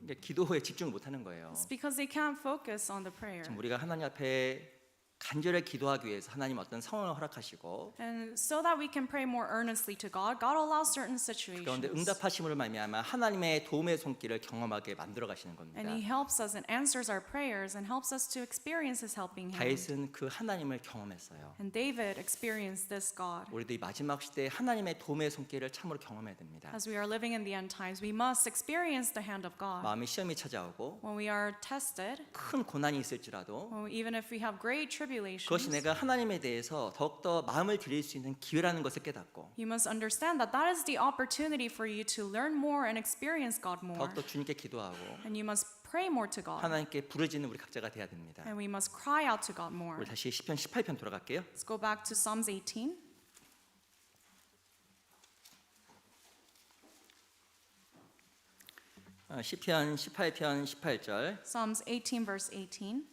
Speaker 1: 이게 기도에 집중을 못하는 거예요.
Speaker 2: It's because they can't focus on the prayer.
Speaker 1: 지금 우리가 하나님 앞에 간절히 기도하기 위해서 하나님 어떤 상황을 허락하시고
Speaker 2: And so that we can pray more earnestly to God, God allows certain
Speaker 1: 그런데
Speaker 2: situations.
Speaker 1: 응답하심으로 말미암아 하나님의 도움의 손길을 경험하게 만들어 가시는 겁니다.
Speaker 2: And He helps us and answers our prayers and helps us to experience His helping hand.
Speaker 1: 다윗은 그 하나님을 경험했어요.
Speaker 2: And David experienced this God.
Speaker 1: 우리도 이 마지막 시대에 하나님의 도움의 손길을 참으로 경험해야 됩니다.
Speaker 2: As we are living in the end times, we must experience the hand of God.
Speaker 1: 마음의 시험이 찾아오고
Speaker 2: When we are tested,
Speaker 1: 큰 고난이 있을지라도
Speaker 2: even if we have great
Speaker 1: 그것이
Speaker 2: tribulations,
Speaker 1: 내가 하나님에 대해서 더욱더 마음을 드릴 수 있는 기회라는 것을 깨닫고
Speaker 2: you must understand that that is the opportunity for you to learn more and experience God more.
Speaker 1: 더욱더 주님께 기도하고
Speaker 2: And you must pray more to God.
Speaker 1: 하나님께 부르짖는 우리 각자가 돼야 됩니다.
Speaker 2: And we must cry out to God more.
Speaker 1: 우리 다시 시편 18편 돌아갈게요.
Speaker 2: Let's go back to Psalms 18.
Speaker 1: 시편 18편 18절.
Speaker 2: Psalms 18, verse 18.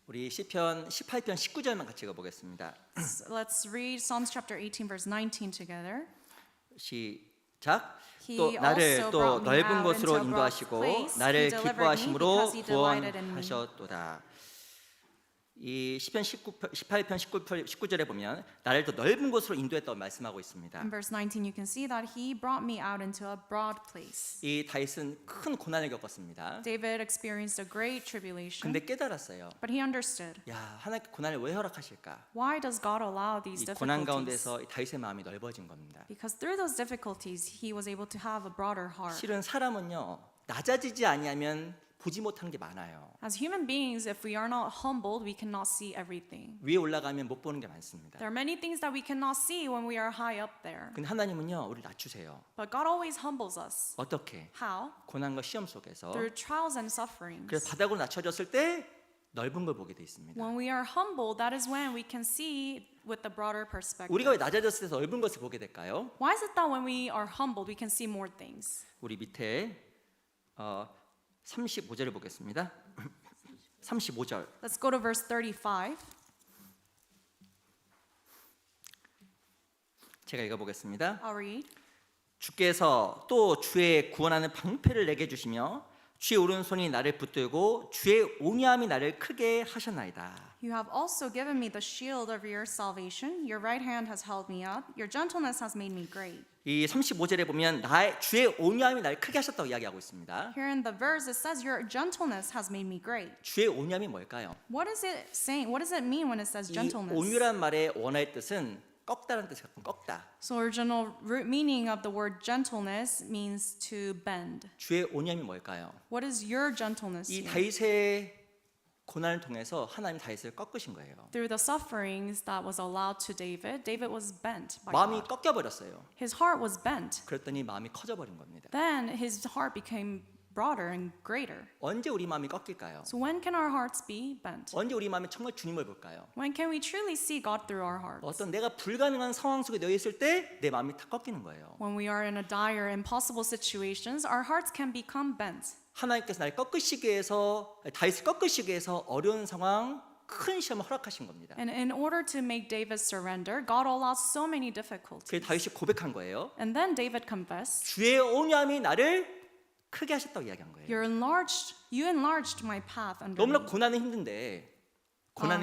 Speaker 1: 우리 시편 18편 19절만 같이 읽어보겠습니다.
Speaker 2: Let's read Psalms chapter 18, verse 19 together.
Speaker 1: 시작.
Speaker 2: He
Speaker 1: 또 나를
Speaker 2: also
Speaker 1: 또
Speaker 2: brought me
Speaker 1: 넓은
Speaker 2: out
Speaker 1: 곳으로
Speaker 2: into a broad
Speaker 1: 인도하시고
Speaker 2: place.
Speaker 1: 나를
Speaker 2: He delivered me
Speaker 1: 기뻐하심으로
Speaker 2: because he delighted in me.
Speaker 1: 구원하셨도다. 이 시편 18편 19절에 보면 나를 더 넓은 곳으로 인도했다고 말씀하고 있습니다.
Speaker 2: In verse 19, you can see that he brought me out into a broad place.
Speaker 1: 이 다윗은 큰 고난을 겪었습니다.
Speaker 2: David experienced a great tribulation,
Speaker 1: 근데 깨달았어요.
Speaker 2: but he understood.
Speaker 1: 야, 하나님께 고난을 왜 허락하실까?
Speaker 2: Why does God allow these
Speaker 1: 이 고난
Speaker 2: difficulties?
Speaker 1: 가운데서 이 다윗의 마음이 넓어진 겁니다.
Speaker 2: Because through those difficulties, he was able to have a broader heart.
Speaker 1: 실은 사람은요 낮아지지 아니하면 보지 못하는 게 많아요.
Speaker 2: As human beings, if we are not humbled, we cannot see everything.
Speaker 1: 위에 올라가면 못 보는 게 많습니다.
Speaker 2: There are many things that we cannot see when we are high up there.
Speaker 1: 근데 하나님은요 우리 낮추세요.
Speaker 2: But God always humbles us.
Speaker 1: 어떻게?
Speaker 2: How?
Speaker 1: 고난과 시험 속에서.
Speaker 2: Through trials and sufferings.
Speaker 1: 그래서 바닥으로 낮춰졌을 때 넓은 걸 보게 돼 있습니다.
Speaker 2: When we are humbled, that is when we can see with the broader perspective.
Speaker 1: 우리가 왜 낮아졌을 때 넓은 것을 보게 될까요?
Speaker 2: Why is it that when we are humbled, we can see more things?
Speaker 1: 우리 밑에 35절을 보겠습니다. 35절.
Speaker 2: Let's go to verse 35.
Speaker 1: 제가 읽어보겠습니다.
Speaker 2: I'll read.
Speaker 1: 주께서 또 주의 구원하는 방패를 내게 주시며 주의 오른손이 나를 붙들고 주의 온유함이 나를 크게 하셨나이다.
Speaker 2: You have also given me the shield of your salvation. Your right hand has held me up. Your gentleness has made me great.
Speaker 1: 이 35절에 보면 나의 주의 온유함이 나를 크게 하셨다고 이야기하고 있습니다.
Speaker 2: Here in the verse, it says, Your gentleness has made me great.
Speaker 1: 주의 온유함이 뭘까요?
Speaker 2: What is it saying? What does it mean when it says
Speaker 1: 이
Speaker 2: gentleness?
Speaker 1: 온유란 말의 원어의 뜻은 꺾다라는 뜻이 같은 꺾다.
Speaker 2: So original root meaning of the word gentleness means to bend.
Speaker 1: 주의 온유함이 뭘까요?
Speaker 2: What is your gentleness
Speaker 1: 이
Speaker 2: here?
Speaker 1: 다윗의 고난을 통해서 하나님 다윗을 꺾으신 거예요.
Speaker 2: Through the sufferings that was allowed to David, David was bent by
Speaker 1: 마음이
Speaker 2: God.
Speaker 1: 꺾여 버렸어요.
Speaker 2: His heart was bent.
Speaker 1: 그랬더니 마음이 커져 버린 겁니다.
Speaker 2: Then his heart became broader and greater.
Speaker 1: 언제 우리 마음이 꺾일까요?
Speaker 2: So when can our hearts be bent?
Speaker 1: 언제 우리 마음이 정말 주님을 볼까요?
Speaker 2: When can we truly see God through our hearts?
Speaker 1: 어떤 내가 불가능한 상황 속에 놓여 있을 때 내 마음이 다 꺾이는 거예요.
Speaker 2: When we are in a dire, impossible situations, our hearts can become bent.
Speaker 1: 하나님께서 나를 꺾으시기 위해서 다윗을 꺾으시기 위해서 어려운 상황, 큰 시험을 허락하신 겁니다.
Speaker 2: And in order to make David surrender, God allowed so many difficulties.
Speaker 1: 그래서 다윗이 고백한 거예요.
Speaker 2: And then David confessed,
Speaker 1: 주의 온유함이 나를 크게 하셨다고 이야기한 거예요.
Speaker 2: You enlarged my path under
Speaker 1: 너무나
Speaker 2: me.
Speaker 1: 고난은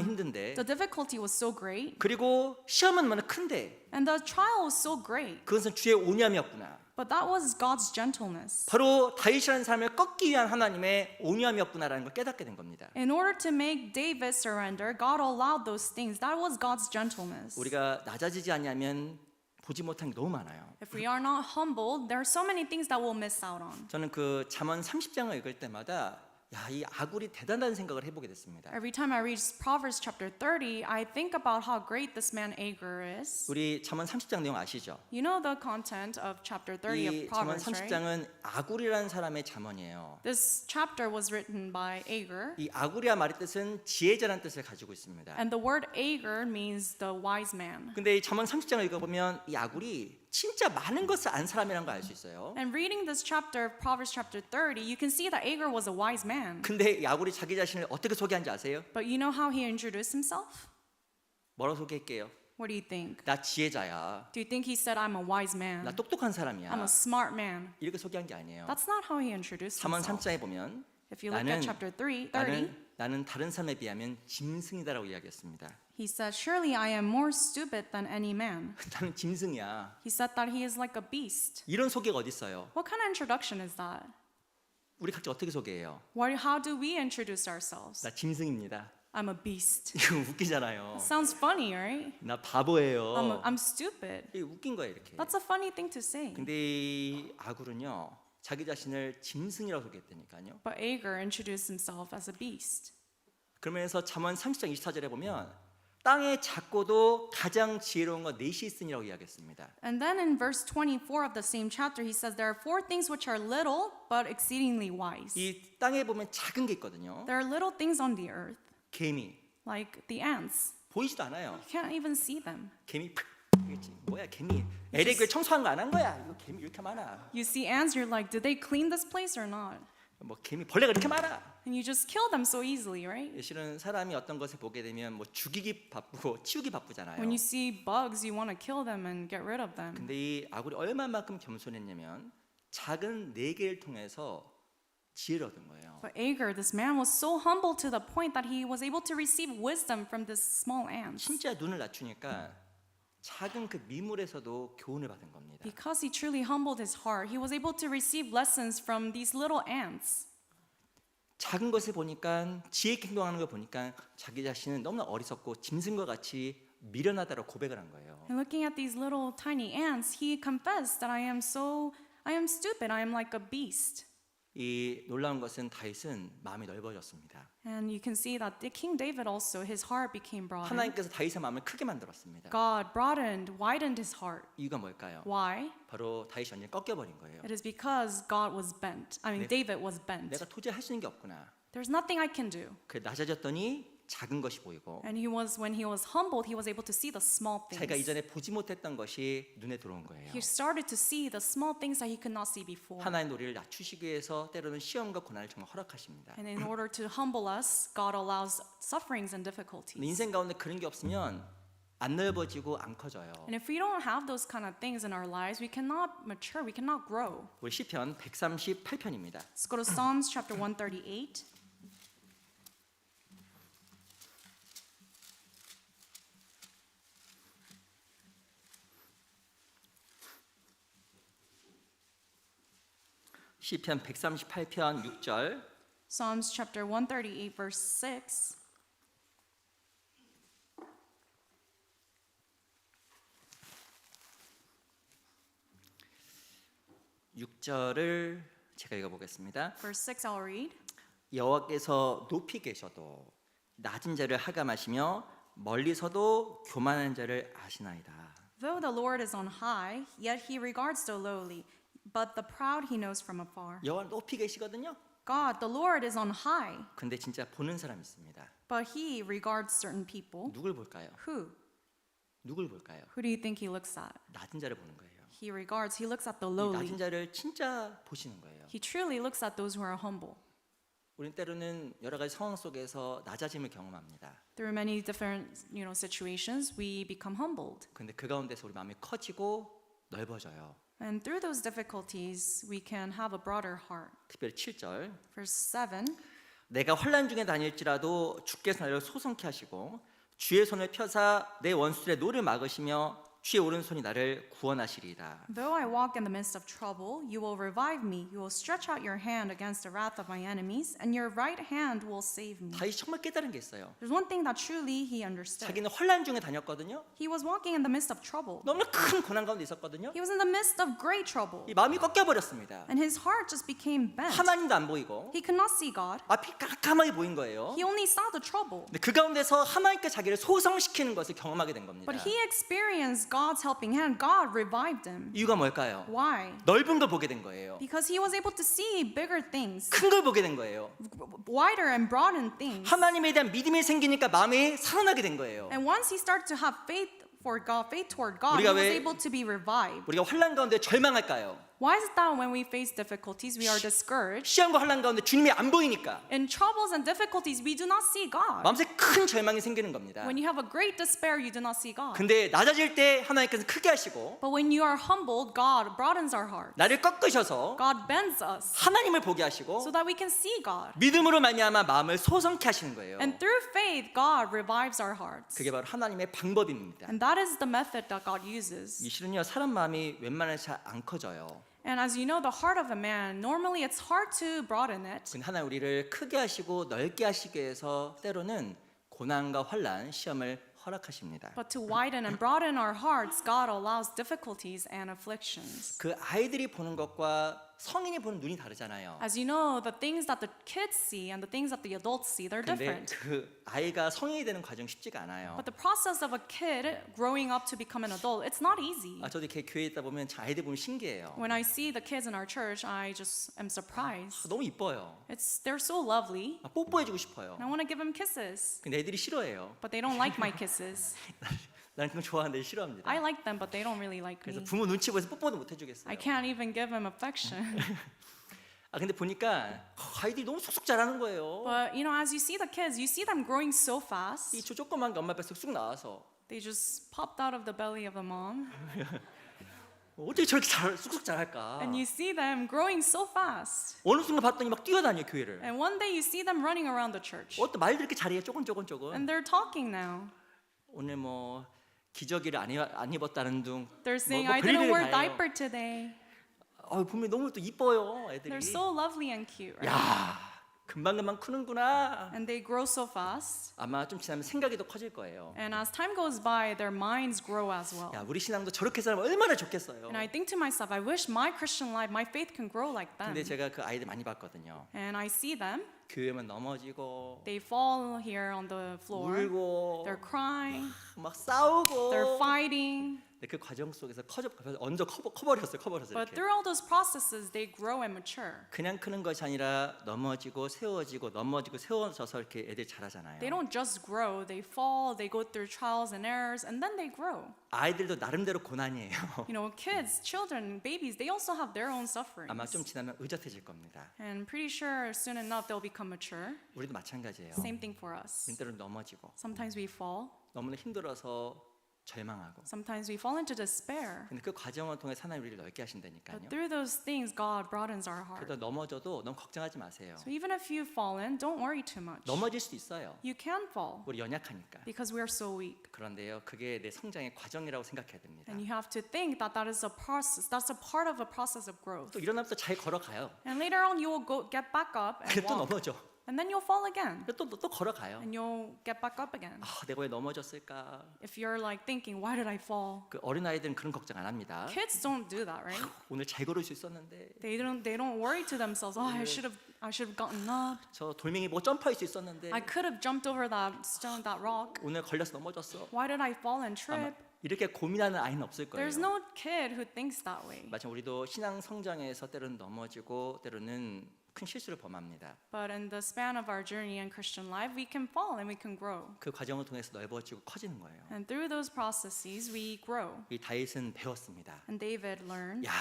Speaker 1: 힘든데
Speaker 2: The difficulty was so great,
Speaker 1: 그리고 시험은 너무나 큰데
Speaker 2: and the trial was so great.
Speaker 1: 그것은 주의 온유함이었구나.
Speaker 2: But that was God's gentleness.
Speaker 1: 바로 다윗이라는 사람을 꺾기 위한 하나님의 온유함이었구나라는 걸 깨닫게 된 겁니다.
Speaker 2: In order to make David surrender, God allowed those things. That was God's gentleness.
Speaker 1: 우리가 낮아지지 않으면 보지 못한 게 너무 많아요.
Speaker 2: If we are not humbled, there are so many things that we'll miss out on.
Speaker 1: 저는 그 잠언 30장을 읽을 때마다 야, 이 아굴이 대단하다는 생각을 해보게 됐습니다.
Speaker 2: Every time I read Proverbs chapter 30, I think about how great this man Agur is.
Speaker 1: 우리 잠언 30장 내용 아시죠?
Speaker 2: You know the content of chapter 30 of
Speaker 1: 이 잠언
Speaker 2: Proverbs, right?
Speaker 1: 30장은 아굴이라는 사람의 잠언이에요.
Speaker 2: This chapter was written by Agur,
Speaker 1: 이 아굴이야 말의 뜻은 지혜자라는 뜻을 가지고 있습니다.
Speaker 2: and the word Agur means the wise man.
Speaker 1: 근데 이 잠언 30장을 읽어보면 이 아굴이 진짜 많은 것을 안 사람이라는 걸 알 수 있어요.
Speaker 2: And reading this chapter of Proverbs chapter 30, you can see that Agur was a wise man.
Speaker 1: 근데 이 아굴이 자기 자신을 어떻게 소개한지 아세요?
Speaker 2: But you know how he introduced himself?
Speaker 1: 뭐라고 소개할게요?
Speaker 2: What do you think?
Speaker 1: 나 지혜자야.
Speaker 2: Do you think he said I'm a wise man?
Speaker 1: 나 똑똑한 사람이야.
Speaker 2: I'm a smart man.
Speaker 1: 이렇게 소개한 게 아니에요.
Speaker 2: That's not how he introduced
Speaker 1: 3원
Speaker 2: himself.
Speaker 1: 3장에 보면
Speaker 2: If you look at chapter 30,
Speaker 1: 나는 다른 사람에 비하면 짐승이다라고 이야기했습니다.
Speaker 2: he said, "Surely I am more stupid than any man."
Speaker 1: 나는 짐승이야.
Speaker 2: He said that he is like a beast.
Speaker 1: 이런 소개가 어디 있어요?
Speaker 2: What kind of introduction is that?
Speaker 1: 우리 각자 어떻게 소개해요?
Speaker 2: How do we introduce ourselves?
Speaker 1: 나 짐승입니다.
Speaker 2: I'm a beast.
Speaker 1: 이거 웃기잖아요.
Speaker 2: Sounds funny, right?
Speaker 1: 나 바보예요.
Speaker 2: I'm stupid.
Speaker 1: 이게 웃긴 거예요 이렇게.
Speaker 2: That's a funny thing to say.
Speaker 1: 근데 이 아굴은요 자기 자신을 짐승이라고 소개했다니까요.
Speaker 2: But Agur introduced himself as a beast.
Speaker 1: 그러면서 잠언 30장 24절에 보면 땅의 작고도 가장 지혜로운 건 넷이 있으니라고 이야기했습니다.
Speaker 2: And then in verse 24 of the same chapter, he says, "There are four things which are little but exceedingly wise."
Speaker 1: 이 땅에 보면 작은 게 있거든요.
Speaker 2: There are little things on the earth,
Speaker 1: 개미
Speaker 2: like the ants.
Speaker 1: 보이지도 않아요.
Speaker 2: You can't even see them.
Speaker 1: 개미 이거지. 뭐야 개미? LA 교회 청소한 거 안 한 거야? 이거 개미 이렇게 많아.
Speaker 2: You see ants, you're like, did they clean this place or not?
Speaker 1: 뭐 개미 벌레가 이렇게 많아.
Speaker 2: And you just kill them so easily, right?
Speaker 1: 실은 사람이 어떤 것을 보게 되면 뭐 죽이기 바쁘고 치우기 바쁘잖아요.
Speaker 2: When you see bugs, you want to kill them and get rid of them.
Speaker 1: 근데 이 아굴이 얼마만큼 겸손했냐면 작은 네 개를 통해서 지혜를 얻은 거예요.
Speaker 2: But Agur, this man was so humble to the point that he was able to receive wisdom from this small ants.
Speaker 1: 진짜 눈을 낮추니까 작은 그 미물에서도 교훈을 받은 겁니다.
Speaker 2: Because he truly humbled his heart, he was able to receive lessons from these little ants.
Speaker 1: 작은 것을 보니까 지혜 있게 행동하는 걸 보니까 자기 자신은 너무나 어리석고 짐승과 같이 미련하다고 고백을 한 거예요.
Speaker 2: And looking at these little tiny ants, he confessed that I am stupid, I am like a beast.
Speaker 1: 이 놀라운 것은 다윗은 마음이 넓어졌습니다.
Speaker 2: And you can see that the King David also, his heart became broadened.
Speaker 1: 하나님께서 다윗의 마음을 크게 만들었습니다.
Speaker 2: God widened his heart.
Speaker 1: 이유가 뭘까요?
Speaker 2: Why?
Speaker 1: 바로 다윗이 완전히 꺾여버린 거예요.
Speaker 2: It is because God was bent. David was bent.
Speaker 1: 내가 도저히 할 수 있는 게 없구나.
Speaker 2: There's nothing I can do.
Speaker 1: 그 낮아졌더니 작은 것이 보이고
Speaker 2: And when he was humbled, he was able to see the small
Speaker 1: 자기가
Speaker 2: things.
Speaker 1: 이전에 보지 못했던 것이 눈에 들어온 거예요.
Speaker 2: He started to see the small things that he could not see before.
Speaker 1: 하나님 우리를 낮추시기 위해서 때로는 시험과 고난을 정말 허락하십니다.
Speaker 2: And in order to humble us, God allows sufferings and
Speaker 1: 근데
Speaker 2: difficulties.
Speaker 1: 인생 가운데 그런 게 없으면 안 넓어지고 안 커져요.
Speaker 2: And if we don't have those kind of things in our lives, we cannot mature, we cannot grow.
Speaker 1: 우리 시편 138편입니다.
Speaker 2: Let's go to Psalms chapter 138.
Speaker 1: 시편 138편 6절
Speaker 2: Psalms chapter 138 verse 6.
Speaker 1: (6절을) 제가 읽어보겠습니다.
Speaker 2: Verse 6 I'll read.
Speaker 1: 여호와께서 높이 계셔도 낮은 자를 하감하시며 멀리서도 교만한 자를 아시나이다.
Speaker 2: Though the Lord is on high, yet he regards the lowly, but the proud he knows from afar.
Speaker 1: 여호와 높이 계시거든요.
Speaker 2: God, the Lord is on high,
Speaker 1: 근데 진짜 보는 사람이 있습니다.
Speaker 2: but he regards certain people.
Speaker 1: 누굴 볼까요?
Speaker 2: Who?
Speaker 1: 누굴 볼까요?
Speaker 2: Who do you think he looks at?
Speaker 1: 낮은 자를 보는 거예요.
Speaker 2: He looks at the
Speaker 1: 이
Speaker 2: lowly.
Speaker 1: 낮은 자를 진짜 보시는 거예요.
Speaker 2: He truly looks at those who are humble.
Speaker 1: 우리는 때로는 여러 가지 상황 속에서 낮아짐을 경험합니다.
Speaker 2: Through many different, situations, we become humbled.
Speaker 1: 근데 그 가운데서 우리 마음이 커지고 넓어져요.
Speaker 2: And through those difficulties, we can have a broader heart.
Speaker 1: 특별히 7절
Speaker 2: Verse 7.
Speaker 1: 내가 환난 중에 다닐지라도 주께서 나를 소성케 하시고 주의 손을 펴사 내 원수들의 노를 막으시며 주의 오른손이 나를 구원하시리이다.
Speaker 2: Though I walk in the midst of trouble, you will revive me. You will stretch out your hand against the wrath of my enemies, and your right hand will save me.
Speaker 1: 다윗이 정말 깨달은 게 있어요.
Speaker 2: There's one thing that truly he understood.
Speaker 1: 자기는 환난 중에 다녔거든요.
Speaker 2: He was walking in the midst of trouble.
Speaker 1: 너무나 큰 고난 가운데 있었거든요.
Speaker 2: He was in the midst of great trouble.
Speaker 1: 이 마음이 꺾여 버렸습니다.
Speaker 2: And his heart just became bent.
Speaker 1: 하나님도 안 보이고
Speaker 2: He could not see God.
Speaker 1: 앞이 깜깜하게 보인 거예요.
Speaker 2: He only saw the trouble.
Speaker 1: 근데 그 가운데서 하나님께 자기를 소성시키는 것을 경험하게 된 겁니다.
Speaker 2: But he experienced God's helping hand. God revived him.
Speaker 1: 이유가 뭘까요?
Speaker 2: Why?
Speaker 1: 넓은 걸 보게 된 거예요.
Speaker 2: Because he was able to see bigger things,
Speaker 1: 큰 걸 보게 된 거예요.
Speaker 2: wider and broadened things.
Speaker 1: 하나님에 대한 믿음이 생기니까 마음이 살아나게 된 거예요.
Speaker 2: And once he started to have for God, faith toward God,
Speaker 1: 우리가
Speaker 2: he was
Speaker 1: 왜-
Speaker 2: able to be revived.
Speaker 1: 우리가 환난 가운데 절망할까요?
Speaker 2: Why is it that when we face difficulties, we are discouraged?
Speaker 1: 시험과 환난 가운데 주님이 안 보이니까
Speaker 2: In troubles and difficulties, we do not see God.
Speaker 1: 마음속에 큰 절망이 생기는 겁니다.
Speaker 2: When you have a great despair, you do not see God.
Speaker 1: 근데 낮아질 때 하나님께서 크게 하시고
Speaker 2: But when you are humbled, God broadens our heart.
Speaker 1: 나를 꺾으셔서
Speaker 2: God bends us
Speaker 1: 하나님을 보게 하시고
Speaker 2: so that we can see God.
Speaker 1: 믿음으로 말미암아 마음을 소성케 하시는 거예요.
Speaker 2: And through faith, God revives our hearts.
Speaker 1: 그게 바로 하나님의 방법입니다.
Speaker 2: And that is the method that God uses.
Speaker 1: 이 실은요 사람 마음이 웬만해서 잘 안 커져요.
Speaker 2: And as you know, the heart of a man, normally it's hard to broaden it.
Speaker 1: 근데 하나님 우리를 크게 하시고 넓게 하시기 위해서 때로는 고난과 환난, 시험을 허락하십니다.
Speaker 2: But to widen and broaden our hearts, God allows difficulties and afflictions.
Speaker 1: 그 아이들이 보는 것과 성인이 보는 눈이 다르잖아요.
Speaker 2: As you know, the things that the kids see and the things that the adults see, they're
Speaker 1: 근데
Speaker 2: different.
Speaker 1: 그 아이가 성인이 되는 과정 쉽지가 않아요.
Speaker 2: But the process of a kid growing up to become an adult, it's not easy.
Speaker 1: 저도 이렇게 교회에 있다 보면 참 아이들 보면 신기해요.
Speaker 2: When I see the kids in our church, I just am surprised.
Speaker 1: 너무 이뻐요.
Speaker 2: They're so lovely.
Speaker 1: 뽀뽀해주고 싶어요.
Speaker 2: And I want to give them kisses,
Speaker 1: 근데 애들이 싫어해요.
Speaker 2: but they don't like my kisses.
Speaker 1: 나는 그거 좋아하는데 싫어합니다.
Speaker 2: I like them, but they don't really like
Speaker 1: 그래서
Speaker 2: me.
Speaker 1: 부모 눈치 보여서 뽀뽀도 못 해주겠어요.
Speaker 2: I can't even give them affection.
Speaker 1: 근데 보니까 아이들이 너무 쑥쑥 자라는 거예요.
Speaker 2: But you know, as you see the kids, you see them growing so fast.
Speaker 1: 이 조그만 게 엄마 뱃속 쑥 나와서
Speaker 2: They just popped out of the belly of the mom.
Speaker 1: 어떻게 저렇게 쑥쑥 자랄까?
Speaker 2: And you see them growing so fast.
Speaker 1: 어느 순간 봤더니 막 뛰어다녀 교회를.
Speaker 2: And one day you see them running around the church.
Speaker 1: 어떤 말들 이렇게 잘해요. 조금.
Speaker 2: And they're talking now.
Speaker 1: 오늘 뭐 기저귀를 안 입었다는 둥.
Speaker 2: They're saying,
Speaker 1: 뭐
Speaker 2: I didn't
Speaker 1: 별일을
Speaker 2: wear
Speaker 1: 다 해요.
Speaker 2: diaper today.
Speaker 1: 보면 너무 또 이뻐요 애들이.
Speaker 2: They're so lovely and cute, right?
Speaker 1: 야 금방 크는구나.
Speaker 2: And they grow so fast.
Speaker 1: 아마 좀 지나면 생각이 더 커질 거예요.
Speaker 2: And as time goes by, their minds grow as well.
Speaker 1: 야 우리 신앙도 저렇게 살면 얼마나 좋겠어요.
Speaker 2: And I think to myself, I wish my Christian life, my faith can grow like them.
Speaker 1: 근데 제가 그 아이들 많이 봤거든요.
Speaker 2: And I see them.
Speaker 1: 교회만 넘어지고
Speaker 2: They fall here on the floor.
Speaker 1: 울고
Speaker 2: They're crying.
Speaker 1: 막 싸우고.
Speaker 2: They're fighting.
Speaker 1: 근데 그 과정 속에서 언제 커버렸어요.
Speaker 2: But
Speaker 1: 이렇게.
Speaker 2: through all those processes, they grow and mature.
Speaker 1: 그냥 크는 것이 아니라 넘어지고 세워져서 이렇게 애들 자라잖아요.
Speaker 2: They don't just grow, they fall, they go through trials and errors, and then they grow.
Speaker 1: 아이들도 나름대로 고난이에요.
Speaker 2: You know, kids, children, babies, they also have their own sufferings.
Speaker 1: 아마 좀 지나면 의젓해질 겁니다.
Speaker 2: And pretty sure soon enough they'll become mature.
Speaker 1: 우리도 마찬가지예요.
Speaker 2: Same thing for us.
Speaker 1: 때로 넘어지고
Speaker 2: Sometimes we fall,
Speaker 1: 너무나 힘들어서 절망하고.
Speaker 2: sometimes we fall into despair.
Speaker 1: 근데 그 과정을 통해 하나님 우리를 넓게 하신다니까요.
Speaker 2: But through those things, God broadens our heart.
Speaker 1: 그래도 넘어져도 너무 걱정하지 마세요.
Speaker 2: So even if you've fallen, don't worry too much.
Speaker 1: 넘어질 수도 있어요.
Speaker 2: You can fall
Speaker 1: 우리 연약하니까.
Speaker 2: because we are so weak.
Speaker 1: 그런데요, 그게 내 성장의 과정이라고 생각해야 됩니다.
Speaker 2: And you have to think that that is a process. That's a part of a process of growth.
Speaker 1: 또 일어나면서 잘 걸어가요.
Speaker 2: And later on, you will get back up and
Speaker 1: 근데 또
Speaker 2: walk.
Speaker 1: 넘어져.
Speaker 2: And then you'll fall again.
Speaker 1: 또 걸어가요.
Speaker 2: And you'll get back up again.
Speaker 1: 내가 왜 넘어졌을까?
Speaker 2: If you're like thinking, why did I fall?
Speaker 1: 그 어린 아이들은 그런 걱정 안 합니다.
Speaker 2: Kids don't do that, right?
Speaker 1: 오늘 잘 걸을 수 있었는데,
Speaker 2: They don't worry to themselves. Oh, I should have gotten up.
Speaker 1: 저 돌멩이 보고 점프할 수 있었는데,
Speaker 2: I could have jumped over that stone, that rock.
Speaker 1: 오늘 걸려서 넘어졌어.
Speaker 2: Why did I fall and
Speaker 1: 아마
Speaker 2: trip?
Speaker 1: 이렇게 고민하는 아이는 없을 거예요.
Speaker 2: There's no kid who thinks that way.
Speaker 1: 마찬가지로 우리도 신앙 성장에서 때로는 넘어지고 때로는 큰 실수를 범합니다.
Speaker 2: But in the span of our journey in Christian life, we can fall and we can grow.
Speaker 1: 그 과정을 통해서 넓어지고 커지는 거예요.
Speaker 2: And through those processes, we grow.
Speaker 1: 이 다윗은 배웠습니다.
Speaker 2: And David learned,
Speaker 1: 야,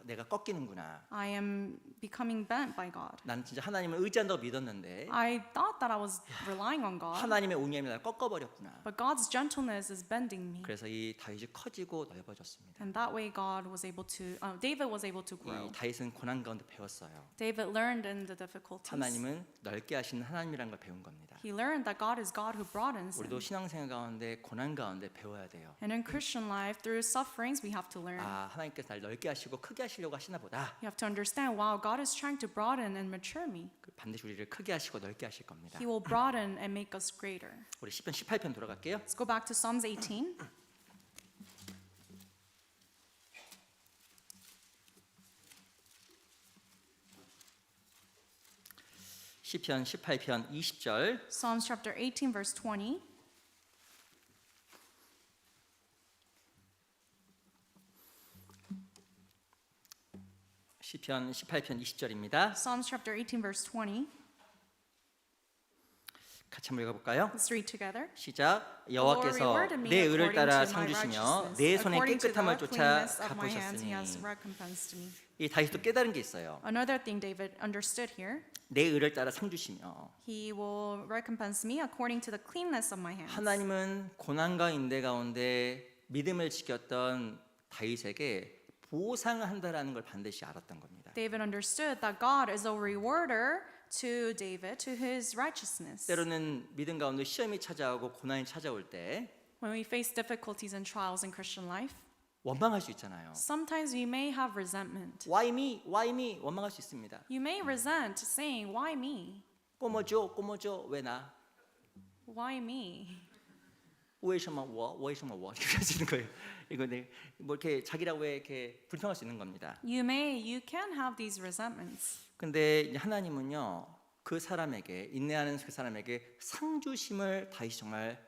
Speaker 1: 내가 꺾이는구나.
Speaker 2: I am becoming bent by God.
Speaker 1: 나는 진짜 하나님을 의지한다고 믿었는데
Speaker 2: I thought that I was relying on God,
Speaker 1: 하나님의 온유함이 나를 꺾어버렸구나.
Speaker 2: but God's gentleness is bending me.
Speaker 1: 그래서 이 다윗이 커지고 넓어졌습니다.
Speaker 2: And that way, David was able to grow.
Speaker 1: 이 다윗은 고난 가운데 배웠어요.
Speaker 2: David learned in the difficulties.
Speaker 1: 하나님은 넓게 하시는 하나님이라는 걸 배운 겁니다.
Speaker 2: He learned that God is God who broadens
Speaker 1: 우리도
Speaker 2: him.
Speaker 1: 신앙생활 가운데 고난 가운데 배워야 돼요.
Speaker 2: And in Christian life, through sufferings, we have to learn.
Speaker 1: 하나님께서 날 넓게 하시고 크게 하시려고 하시나 보다.
Speaker 2: You have to understand, wow, God is trying to broaden and mature me.
Speaker 1: 반드시 우리를 크게 하시고 넓게 하실 겁니다.
Speaker 2: He will broaden and make us greater.
Speaker 1: 우리 시편 18편 돌아갈게요.
Speaker 2: Let's go back to Psalms 18.
Speaker 1: 시편 18편 20절.
Speaker 2: Psalms chapter 18, verse 20.
Speaker 1: 시편 18편 20절입니다.
Speaker 2: Psalms chapter 18, verse 20.
Speaker 1: 같이 같이 한번 읽어볼까요?
Speaker 2: Let's read together.
Speaker 1: 시작.
Speaker 2: The Lord
Speaker 1: 여호와께서
Speaker 2: rewarded me
Speaker 1: 내 의를
Speaker 2: according
Speaker 1: 따라
Speaker 2: to my
Speaker 1: 상 주시며
Speaker 2: righteousness.
Speaker 1: 내 손의
Speaker 2: According to
Speaker 1: 깨끗함을
Speaker 2: the
Speaker 1: 쫓아
Speaker 2: cleanness of my hands, He has
Speaker 1: 갚으셨으니.
Speaker 2: recompensed me.
Speaker 1: 이 다윗도 깨달은 게 있어요.
Speaker 2: Another thing David understood here,
Speaker 1: 내 의를 따라 상 주시며
Speaker 2: He will recompense me according to the cleanness of my hands.
Speaker 1: 하나님은 고난과 인대 가운데 믿음을 지켰던 다윗에게 보상을 한다라는 걸 반드시 알았던 겁니다.
Speaker 2: David understood that God is a rewarder to David, to his righteousness.
Speaker 1: 때로는 믿음 가운데 시험이 찾아오고 고난이 찾아올 때
Speaker 2: When we face difficulties and trials in Christian life,
Speaker 1: 원망할 수 있잖아요.
Speaker 2: sometimes we may have resentment.
Speaker 1: Why me? Why me? 원망할 수 있습니다.
Speaker 2: You may resent saying, why me?
Speaker 1: 꼬모죠, 왜 나?
Speaker 2: Why me?
Speaker 1: 为什么我 이렇게 하시는 거예요. 이거 뭐 이렇게 자기라고 왜 이렇게 불평할 수 있는 겁니다.
Speaker 2: You can have these resentments.
Speaker 1: 근데 이제 하나님은요 그 사람에게 인내하는 그 사람에게 상 주심을 다윗이 정말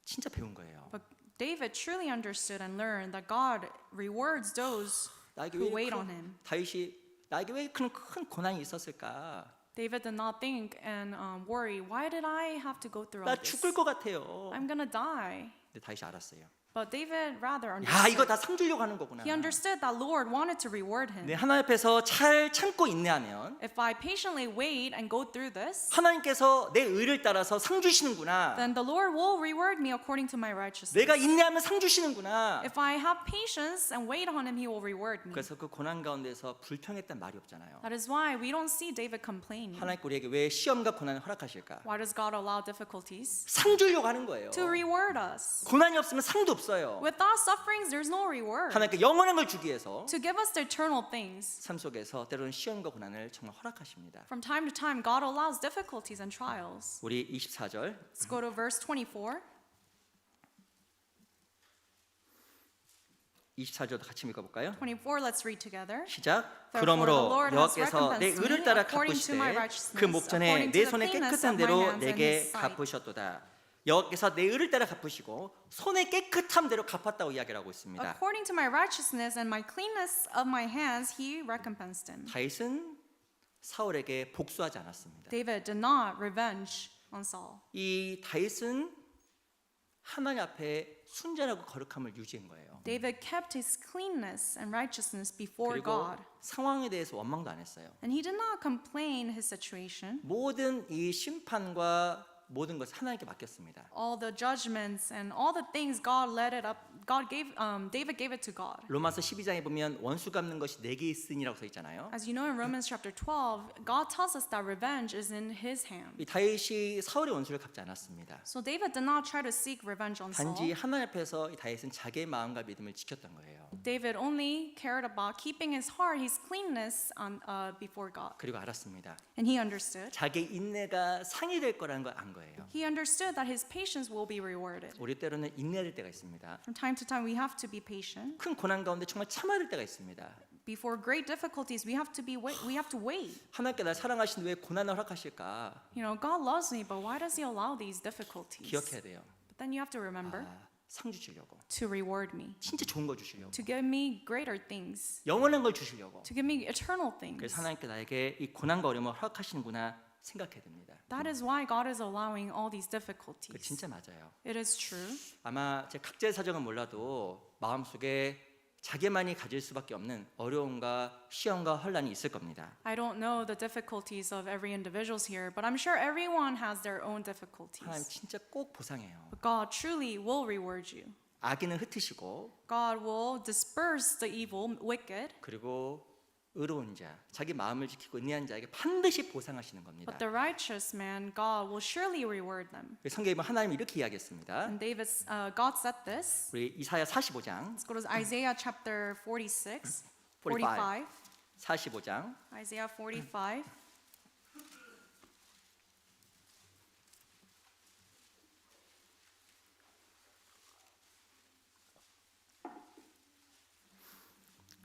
Speaker 1: 진짜 배운 거예요.
Speaker 2: But David truly understood and learned that God rewards those
Speaker 1: 나에게
Speaker 2: who
Speaker 1: 왜
Speaker 2: wait on
Speaker 1: 큰,
Speaker 2: him.
Speaker 1: 다윗이 나에게 왜 큰 고난이 있었을까?
Speaker 2: David did not think and worry, why did I have to go through
Speaker 1: 나
Speaker 2: all this?
Speaker 1: 죽을 것 같아요.
Speaker 2: I'm gonna die.
Speaker 1: 근데 다윗이 알았어요.
Speaker 2: But David rather
Speaker 1: 야 이거
Speaker 2: understood.
Speaker 1: 다 상 주려고 하는 거구나.
Speaker 2: He understood that Lord wanted to reward him.
Speaker 1: 네, 하나님 앞에서 잘 참고 인내하면
Speaker 2: If I patiently wait and go through this,
Speaker 1: 하나님께서 내 의를 따라서 상 주시는구나.
Speaker 2: then the Lord will reward me according to my righteousness.
Speaker 1: 내가 인내하면 상 주시는구나.
Speaker 2: If I have patience and wait on him, he will reward me.
Speaker 1: 그래서 그 고난 가운데서 불평했단 말이 없잖아요.
Speaker 2: That is why we don't see David complaining.
Speaker 1: 하나님께 우리에게 왜 시험과 고난을 허락하실까?
Speaker 2: Why does God allow difficulties?
Speaker 1: 상 주려고 하는 거예요.
Speaker 2: To reward us.
Speaker 1: 고난이 없으면 상도 없어요.
Speaker 2: Without sufferings, there's no reward.
Speaker 1: 하나님께 영원한 걸 주기 위해서
Speaker 2: To give us the eternal things.
Speaker 1: 삶 속에서 때로는 시험과 고난을 정말 허락하십니다.
Speaker 2: From time to time, God allows difficulties and trials.
Speaker 1: 우리 24절
Speaker 2: Let's go to verse 24.
Speaker 1: 24절도 같이 읽어볼까요?
Speaker 2: 24, let's read together.
Speaker 1: 시작.
Speaker 2: Therefore, the
Speaker 1: 그러므로
Speaker 2: Lord has
Speaker 1: 여호와께서 내
Speaker 2: recompensed
Speaker 1: 의를
Speaker 2: me
Speaker 1: 따라
Speaker 2: according to my
Speaker 1: 갚으시되
Speaker 2: righteousness,
Speaker 1: 그 목전에
Speaker 2: according
Speaker 1: 내
Speaker 2: to the
Speaker 1: 손에
Speaker 2: cleanness
Speaker 1: 깨끗한
Speaker 2: of my
Speaker 1: 대로
Speaker 2: hands and
Speaker 1: 내게
Speaker 2: his sight.
Speaker 1: 갚으셨도다. 여호와께서 내 의를 따라 갚으시고 손에 깨끗함대로 갚았다고 이야기를 하고 있습니다.
Speaker 2: According to my righteousness and my cleanness of my hands, he recompensed him.
Speaker 1: 다윗은 사울에게 복수하지 않았습니다.
Speaker 2: David did not revenge on Saul.
Speaker 1: 이 다윗은 하나님 앞에 순전하고 거룩함을 유지한 거예요.
Speaker 2: David kept his cleanness and righteousness before
Speaker 1: 그리고
Speaker 2: God.
Speaker 1: 상황에 대해서 원망도 안 했어요.
Speaker 2: And he did not complain his situation.
Speaker 1: 모든 이 심판과 모든 것을 하나님께 맡겼습니다.
Speaker 2: All the judgments and all the things God let it up. David gave it to God.
Speaker 1: 로마서 12장에 보면 원수 갚는 것이 내게 있으니라고 써 있잖아요.
Speaker 2: As you know in Romans chapter 12, God tells us that revenge is in his hand.
Speaker 1: 이 다윗이 사울의 원수를 갚지 않았습니다.
Speaker 2: So David did not try to seek revenge on
Speaker 1: 단지
Speaker 2: Saul.
Speaker 1: 하나님 앞에서 이 다윗은 자기의 마음과 믿음을 지켰던 거예요.
Speaker 2: David only cared about keeping his heart, his cleanness before God.
Speaker 1: 그리고 알았습니다.
Speaker 2: And he understood.
Speaker 1: 자기 인내가 상이 될 거라는 걸 안 거예요.
Speaker 2: He understood that his patience will be rewarded.
Speaker 1: 우리 때로는 인내해야 될 때가 있습니다.
Speaker 2: From time to time, we have to be patient.
Speaker 1: 큰 고난 가운데 정말 참아야 될 때가 있습니다.
Speaker 2: Before great difficulties, we have to wait.
Speaker 1: 하나님께 날 사랑하시는데 왜 고난을 허락하실까?
Speaker 2: You know, God loves me, but why does He allow these difficulties?
Speaker 1: 기억해야 돼요.
Speaker 2: But then you have to remember
Speaker 1: 상 주시려고.
Speaker 2: to reward me,
Speaker 1: 진짜 좋은 거 주시려고.
Speaker 2: to give me greater things,
Speaker 1: 영원한 걸 주시려고.
Speaker 2: to give me eternal things.
Speaker 1: 그래서 하나님께 나에게 이 고난과 어려움을 허락하시는구나 생각해야 됩니다.
Speaker 2: That is why God is allowing all these
Speaker 1: 그
Speaker 2: difficulties.
Speaker 1: 진짜 맞아요.
Speaker 2: It is true.
Speaker 1: 아마 제 각자의 사정은 몰라도 마음속에 자기만이 가질 수밖에 없는 어려움과 시험과 혼란이 있을 겁니다.
Speaker 2: I don't know the difficulties of every individuals here, but I'm sure everyone has their own
Speaker 1: 하나님
Speaker 2: difficulties.
Speaker 1: 진짜 꼭 보상해요.
Speaker 2: But God truly will reward you.
Speaker 1: 악인은 흩으시고
Speaker 2: God will disperse the evil, wicked,
Speaker 1: 그리고 의로운 자, 자기 마음을 지키고 인내한 자에게 반드시 보상하시는 겁니다.
Speaker 2: but the righteous man, God will surely reward them.
Speaker 1: 성경에 보면 하나님이 이렇게 이야기했습니다.
Speaker 2: And God said this.
Speaker 1: 우리 이사야 45장,
Speaker 2: Let's go to Isaiah chapter 46,
Speaker 1: 45.
Speaker 2: 45.
Speaker 1: 45장
Speaker 2: Isaiah 45.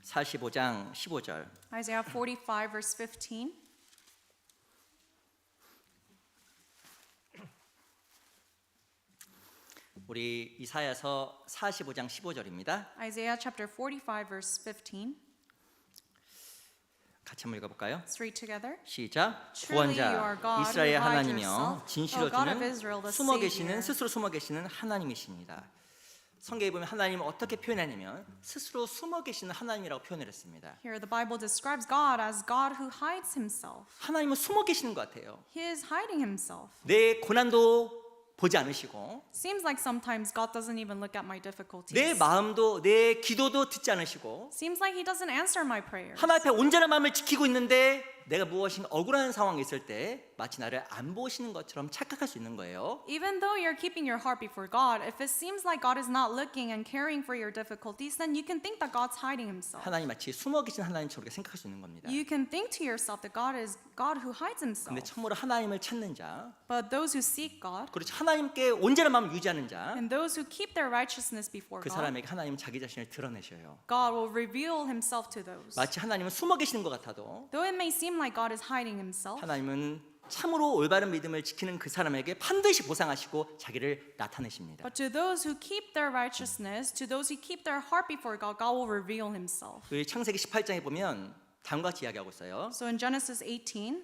Speaker 1: (45장) 15절.
Speaker 2: Isaiah 45 verse 15.
Speaker 1: 우리 이사야서 45장 15절입니다.
Speaker 2: Isaiah chapter 45 verse 15.
Speaker 1: 같이 한번 읽어볼까요?
Speaker 2: Let's read together.
Speaker 1: 시작.
Speaker 2: Truly you are
Speaker 1: 구원자
Speaker 2: God,
Speaker 1: 이스라엘
Speaker 2: who hide
Speaker 1: 하나님이여
Speaker 2: yourself,
Speaker 1: 진실을
Speaker 2: O God of Israel,
Speaker 1: 주는
Speaker 2: the
Speaker 1: 숨어 계시는
Speaker 2: Savior.
Speaker 1: 스스로 숨어 계시는 하나님이십니다. 성경에 보면 하나님을 어떻게 표현하냐면 스스로 숨어 계시는 하나님이라고 표현을 했습니다.
Speaker 2: Here the Bible describes God as God who hides himself.
Speaker 1: 하나님은 숨어 계시는 것 같아요.
Speaker 2: He is hiding himself.
Speaker 1: 내 고난도 보지 않으시고
Speaker 2: Seems like sometimes God doesn't even look at my difficulties.
Speaker 1: 내 마음도 내 기도도 듣지 않으시고
Speaker 2: Seems like he doesn't answer my prayers.
Speaker 1: 하나님 앞에 온전한 마음을 지키고 있는데 내가 무엇인가 억울한 상황이 있을 때 마치 나를 안 보시는 것처럼 착각할 수 있는 거예요.
Speaker 2: Even though you're keeping your heart before God, if it seems like God is not looking and caring for your difficulties, then you can think that God's hiding himself.
Speaker 1: 하나님 마치 숨어 계신 하나님처럼 우리가 생각할 수 있는 겁니다.
Speaker 2: You can think to yourself that God is God who hides
Speaker 1: 근데
Speaker 2: himself.
Speaker 1: 참으로 하나님을 찾는 자,
Speaker 2: But those who seek God
Speaker 1: 그렇지 하나님께 온전한 마음을 유지하는 자,
Speaker 2: and those who keep their righteousness before
Speaker 1: 그
Speaker 2: God,
Speaker 1: 사람에게 하나님 자기 자신을 드러내셔요.
Speaker 2: God will reveal himself to those.
Speaker 1: 마치 하나님은 숨어 계시는 것 같아도
Speaker 2: Though it may seem like God is hiding himself,
Speaker 1: 하나님은 참으로 올바른 믿음을 지키는 그 사람에게 반드시 보상하시고 자기를 나타내십니다.
Speaker 2: but to those who keep their righteousness, to those who keep their heart before God, God will reveal himself.
Speaker 1: 우리 창세기 18장에 보면 다음과 같이 이야기하고 있어요.
Speaker 2: So in Genesis 18,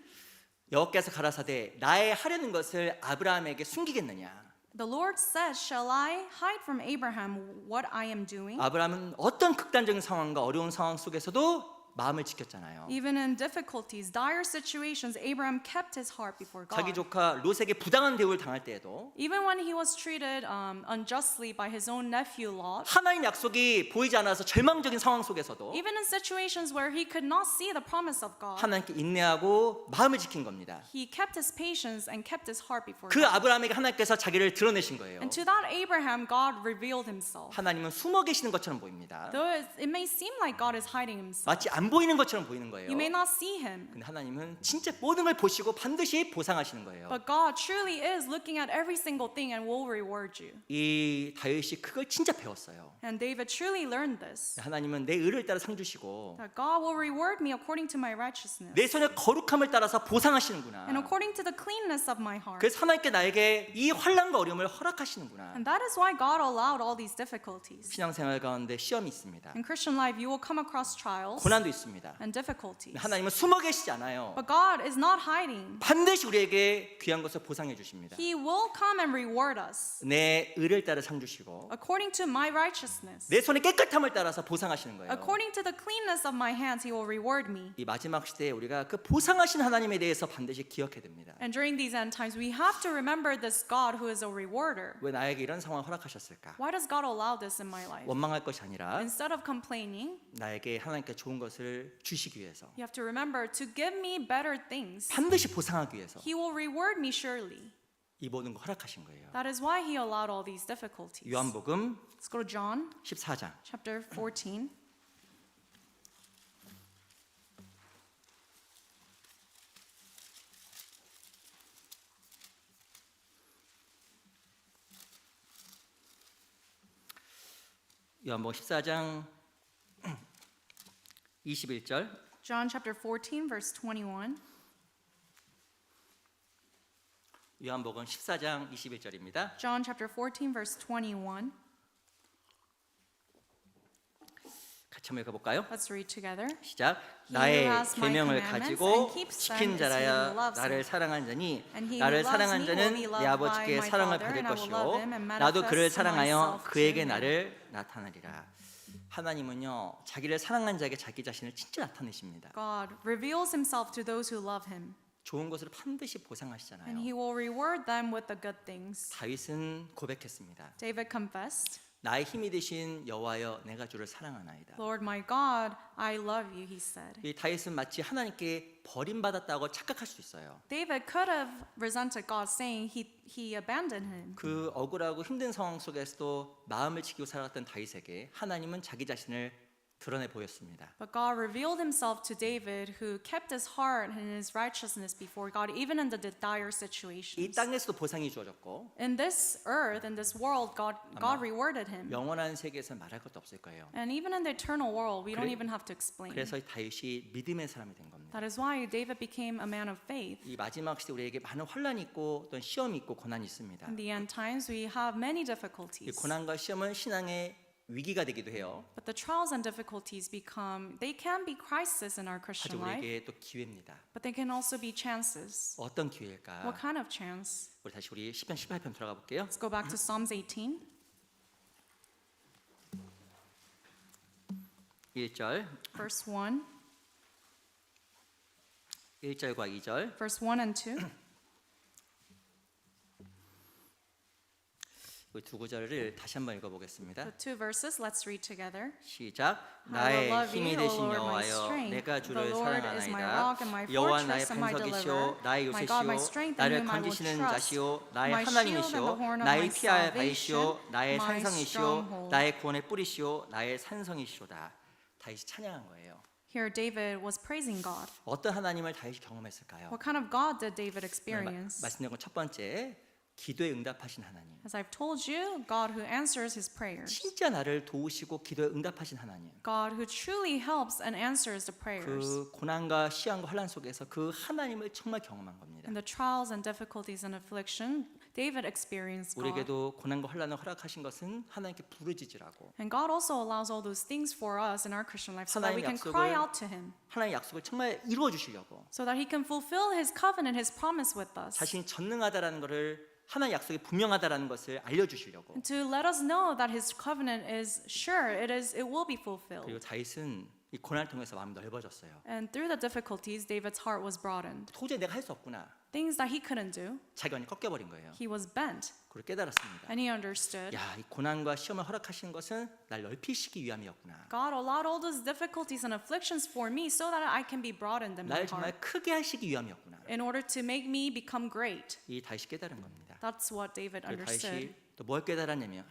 Speaker 1: 여호와께서 가라사대 나의 하려는 것을 아브라함에게 숨기겠느냐?
Speaker 2: the Lord said, "Shall I hide from Abraham what I am doing?"
Speaker 1: 아브라함은 어떤 극단적인 상황과 어려운 상황 속에서도 마음을 지켰잖아요.
Speaker 2: Even in difficulties, dire situations, Abraham kept his heart before
Speaker 1: 자기
Speaker 2: God.
Speaker 1: 조카 롯에게 부당한 대우를 당할 때에도
Speaker 2: Even when he was treated unjustly by his own nephew Lot,
Speaker 1: 하나님 약속이 보이지 않아서 절망적인 상황 속에서도
Speaker 2: even in situations where he could not see the promise of God,
Speaker 1: 하나님께 인내하고 마음을 지킨 겁니다.
Speaker 2: he kept his patience and kept his heart before
Speaker 1: 그
Speaker 2: God.
Speaker 1: 아브라함에게 하나님께서 자기를 드러내신 거예요.
Speaker 2: And to that Abraham, God revealed himself.
Speaker 1: 하나님은 숨어 계시는 것처럼 보입니다.
Speaker 2: Though it may seem like God is hiding himself,
Speaker 1: 마치 안 보이는 것처럼 보이는 거예요.
Speaker 2: you may not see him,
Speaker 1: 근데 하나님은 진짜 모든 걸 보시고 반드시 보상하시는 거예요.
Speaker 2: but God truly is looking at every single thing and will reward you.
Speaker 1: 이 다윗이 그걸 진짜 배웠어요.
Speaker 2: And David truly learned this,
Speaker 1: 하나님은 내 의를 따라 상 주시고
Speaker 2: that God will reward me according to my righteousness
Speaker 1: 내 손의 거룩함을 따라서 보상하시는구나.
Speaker 2: and according to the cleanness of my heart.
Speaker 1: 그래서 하나님께 나에게 이 환난과 어려움을 허락하시는구나.
Speaker 2: And that is why God allowed all these difficulties.
Speaker 1: 신앙생활 가운데 시험이 있습니다.
Speaker 2: In Christian life, you will come across trials
Speaker 1: 고난도 있습니다.
Speaker 2: and difficulties.
Speaker 1: 하나님은 숨어 계시지 않아요.
Speaker 2: But God is not hiding.
Speaker 1: 반드시 우리에게 귀한 것을 보상해 주십니다.
Speaker 2: He will come and reward us
Speaker 1: 내 의를 따라 상 주시고
Speaker 2: according to my righteousness.
Speaker 1: 내 손의 깨끗함을 따라서 보상하시는 거예요.
Speaker 2: According to the cleanness of my hands, He will reward me.
Speaker 1: 이 마지막 시대에 우리가 그 보상하신 하나님에 대해서 반드시 기억해야 됩니다.
Speaker 2: And during these end times, we have to remember this God who is a rewarder.
Speaker 1: 왜 나에게 이런 상황을 허락하셨을까?
Speaker 2: Why does God allow this in my life?
Speaker 1: 원망할 것이 아니라
Speaker 2: Instead of complaining,
Speaker 1: 나에게 하나님께 좋은 것을 주시기 위해서
Speaker 2: you have to remember to give me better things.
Speaker 1: 반드시 보상하기 위해서
Speaker 2: He will reward me surely.
Speaker 1: 이 모든 걸 허락하신 거예요.
Speaker 2: That is why He allowed all these difficulties.
Speaker 1: 요한복음
Speaker 2: Let's go to John
Speaker 1: 14장
Speaker 2: chapter 14.
Speaker 1: 요한복음 14장 21절
Speaker 2: John chapter 14, verse 21.
Speaker 1: 요한복음 14장 21절입니다.
Speaker 2: John chapter 14, verse 21.
Speaker 1: 같이 한번 읽어볼까요?
Speaker 2: Let's read together.
Speaker 1: 시작.
Speaker 2: He
Speaker 1: 나의
Speaker 2: who has my
Speaker 1: 계명을
Speaker 2: commandments
Speaker 1: 가지고
Speaker 2: and keeps them
Speaker 1: 지킨
Speaker 2: is he
Speaker 1: 자라야
Speaker 2: who loves
Speaker 1: 나를
Speaker 2: me.
Speaker 1: 사랑한 자니
Speaker 2: And he who
Speaker 1: 나를
Speaker 2: loves
Speaker 1: 사랑한
Speaker 2: me
Speaker 1: 자는
Speaker 2: will be
Speaker 1: 내
Speaker 2: loved
Speaker 1: 아버지께
Speaker 2: by my
Speaker 1: 사랑을
Speaker 2: Father,
Speaker 1: 받을
Speaker 2: and I will love
Speaker 1: 것이요
Speaker 2: him and
Speaker 1: 나도 그를
Speaker 2: manifest
Speaker 1: 사랑하여
Speaker 2: myself to
Speaker 1: 그에게
Speaker 2: him.
Speaker 1: 나를 나타내리라. 하나님은요 자기를 사랑한 자에게 자기 자신을 진짜 나타내십니다.
Speaker 2: God reveals himself to those who love him,
Speaker 1: 좋은 것을 반드시
Speaker 2: and
Speaker 1: 보상하시잖아요.
Speaker 2: he will reward them with the good things.
Speaker 1: 다윗은 고백했습니다.
Speaker 2: David confessed,
Speaker 1: 나의 힘이 되신 여호와여 내가 주를 사랑하나이다.
Speaker 2: Lord my God, I love you, he said.
Speaker 1: 이 다윗은 마치 하나님께 버림받았다고 착각할 수 있어요.
Speaker 2: David could have resented God, saying he abandoned him.
Speaker 1: 그 억울하고 힘든 상황 속에서도 마음을 지키고 살아갔던 다윗에게 하나님은 자기 자신을 드러내 보였습니다.
Speaker 2: But God revealed himself to David, who kept his heart and his righteousness before God, even in the dire
Speaker 1: 이
Speaker 2: situations.
Speaker 1: 땅에서도 보상이 주어졌고
Speaker 2: In this earth, in this world, God rewarded him.
Speaker 1: 영원한 세계에서 말할 것도 없을 거예요.
Speaker 2: And even in the eternal world, we don't
Speaker 1: 그래-
Speaker 2: even have to explain.
Speaker 1: 그래서 이 다윗이 믿음의 사람이 된 겁니다.
Speaker 2: That is why David became a man of faith.
Speaker 1: 이 마지막 시대 우리에게 많은 환란이 있고 어떤 시험이 있고 고난이 있습니다.
Speaker 2: In the end times, we have many
Speaker 1: 이
Speaker 2: difficulties.
Speaker 1: 고난과 시험은 신앙의 위기가 되기도 해요.
Speaker 2: But the trials and difficulties they can be crises in our Christian
Speaker 1: 하지만
Speaker 2: life,
Speaker 1: 우리에게 또 기회입니다.
Speaker 2: but they can also be chances.
Speaker 1: 어떤 기회일까?
Speaker 2: What kind of chance?
Speaker 1: 우리 다시 우리 시편 18편 돌아가 볼게요.
Speaker 2: Let's go back to Psalms 18,
Speaker 1: 1절,
Speaker 2: verse 1,
Speaker 1: 1절과 2절.
Speaker 2: verse 1 and 2.
Speaker 1: 이 두 구절을 다시 한번 읽어보겠습니다.
Speaker 2: The two verses, let's read together.
Speaker 1: 시작.
Speaker 2: I will
Speaker 1: 나의
Speaker 2: love
Speaker 1: 힘이
Speaker 2: you, O
Speaker 1: 되신
Speaker 2: Lord, my
Speaker 1: 여호와여,
Speaker 2: strength.
Speaker 1: 내가
Speaker 2: The
Speaker 1: 주를
Speaker 2: Lord is my
Speaker 1: 사랑하나이다.
Speaker 2: rock and my
Speaker 1: 여호와 나의
Speaker 2: fortress and my
Speaker 1: 반석이시오,
Speaker 2: deliverer.
Speaker 1: 나의
Speaker 2: My God, my
Speaker 1: 요새시오,
Speaker 2: strength, in
Speaker 1: 나를
Speaker 2: whom I will
Speaker 1: 건지시는
Speaker 2: trust.
Speaker 1: 자시오, 나의
Speaker 2: My shield and the
Speaker 1: 하나님이시오,
Speaker 2: horn of
Speaker 1: 나의
Speaker 2: my
Speaker 1: 피하의
Speaker 2: salvation,
Speaker 1: 바위시오, 나의
Speaker 2: my
Speaker 1: 산성이시오,
Speaker 2: stronghold.
Speaker 1: 나의 구원의 뿌리시오, 나의 산성이시로다. 다윗이 찬양한 거예요.
Speaker 2: Here David was praising God.
Speaker 1: 어떤 하나님을 다윗이 경험했을까요?
Speaker 2: What kind of God did David
Speaker 1: 오늘
Speaker 2: experience?
Speaker 1: 말씀드린 건 첫 번째, 기도에 응답하신 하나님.
Speaker 2: As I've told you, God who answers his prayers.
Speaker 1: 진짜 나를 도우시고 기도에 응답하신 하나님.
Speaker 2: God who truly helps and answers the prayers.
Speaker 1: 그 고난과 시험과 환란 속에서 그 하나님을 정말 경험한 겁니다.
Speaker 2: In the trials and difficulties and affliction, David experienced God.
Speaker 1: 우리에게도 고난과 환란을 허락하신 것은 하나님께 부르짖으라고.
Speaker 2: And God also allows all those things for us in our Christian life so that we
Speaker 1: 하나님의
Speaker 2: can cry
Speaker 1: 약속을-
Speaker 2: out to him.
Speaker 1: 하나님의 약속을 정말 이루어 주시려고.
Speaker 2: So that he can fulfill his covenant, his promise with us.
Speaker 1: 자신이 전능하다라는 것을 하나님의 약속이 분명하다라는 것을 알려 주시려고.
Speaker 2: And to let us know that his covenant is sure, it will be fulfilled.
Speaker 1: 그리고 다윗은 이 고난을 통해서 마음이 넓어졌어요.
Speaker 2: And through the difficulties, David's heart was broadened.
Speaker 1: 도저히 내가 할 수 없구나.
Speaker 2: Things that he couldn't do,
Speaker 1: 자기 완전히 꺾여버린 거예요.
Speaker 2: he was bent.
Speaker 1: 그걸 깨달았습니다.
Speaker 2: And he understood.
Speaker 1: 야, 이 고난과 시험을 허락하시는 것은 날 넓히시기 위함이었구나.
Speaker 2: God allowed all those difficulties and afflictions for me so that I can be broadened in my
Speaker 1: 날
Speaker 2: heart.
Speaker 1: 정말 크게 하시기 위함이었구나.
Speaker 2: In order to make me become great.
Speaker 1: 이 다윗이 깨달은 겁니다.
Speaker 2: That's what David
Speaker 1: 그리고
Speaker 2: understood.
Speaker 1: 다윗이 또 뭘 깨달았냐면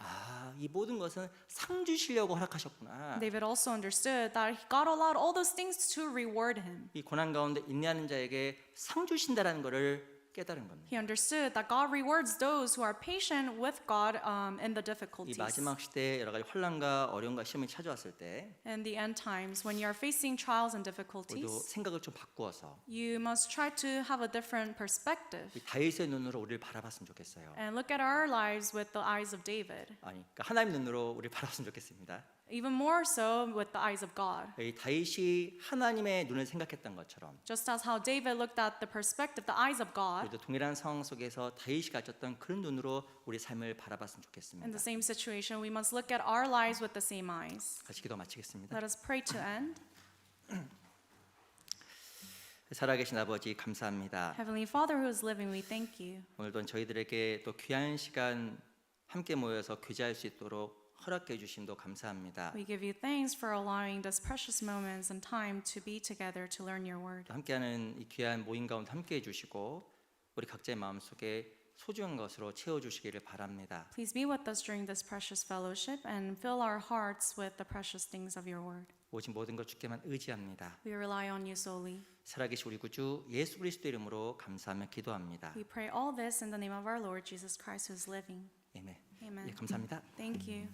Speaker 1: 이 모든 것은 상 주시려고 허락하셨구나.
Speaker 2: David also understood that God allowed all those things to reward him.
Speaker 1: 이 고난 가운데 인내하는 자에게 상 주신다라는 것을 깨달은 겁니다.
Speaker 2: He understood that God rewards those who are patient with God in the
Speaker 1: 이
Speaker 2: difficulties.
Speaker 1: 마지막 시대에 여러 가지 환란과 어려움과 시험이 찾아왔을 때
Speaker 2: In the end times, when you are facing trials and
Speaker 1: 우리도
Speaker 2: difficulties,
Speaker 1: 생각을 좀 바꾸어서
Speaker 2: you must try to have a different perspective
Speaker 1: 이 다윗의 눈으로 우리를 바라봤으면 좋겠어요.
Speaker 2: and look at our lives with the eyes of David,
Speaker 1: 아니, 그러니까 하나님 눈으로 우리를 바라봤으면 좋겠습니다.
Speaker 2: even more so with the eyes of God.
Speaker 1: 이 다윗이 하나님의 눈을 생각했던 것처럼
Speaker 2: Just as how David looked at the perspective, the eyes of God,
Speaker 1: 우리도 동일한 상황 속에서 다윗이 가졌던 그런 눈으로 우리 삶을 바라봤으면
Speaker 2: in
Speaker 1: 좋겠습니다.
Speaker 2: the same situation, we must look at our lives with the same eyes.
Speaker 1: 같이 기도 마치겠습니다.
Speaker 2: Let us pray to end.
Speaker 1: 살아계신 아버지 감사합니다.
Speaker 2: Heavenly Father who is living, we thank you.
Speaker 1: 오늘도 저희들에게 또 귀한 시간 함께 모여서 교제할 수 있도록 허락해 주심도 감사합니다.
Speaker 2: We give you thanks for allowing these precious moments and time to be together to learn your word.
Speaker 1: 함께하는 이 귀한 모임 가운데 함께해 주시고 우리 각자의 마음속에 소중한 것으로 채워 주시기를 바랍니다.
Speaker 2: Please be with us during this precious fellowship and fill our hearts with the precious things of your word.
Speaker 1: 오직 모든 것 주께만 의지합니다.
Speaker 2: We rely on you solely.
Speaker 1: 살아계신 우리 구주 예수 그리스도 이름으로 감사하며 기도합니다.
Speaker 2: We pray all this in the name of our Lord Jesus Christ who is living.
Speaker 1: 아멘.
Speaker 2: Amen.
Speaker 1: 예, 감사합니다.
Speaker 2: Thank you.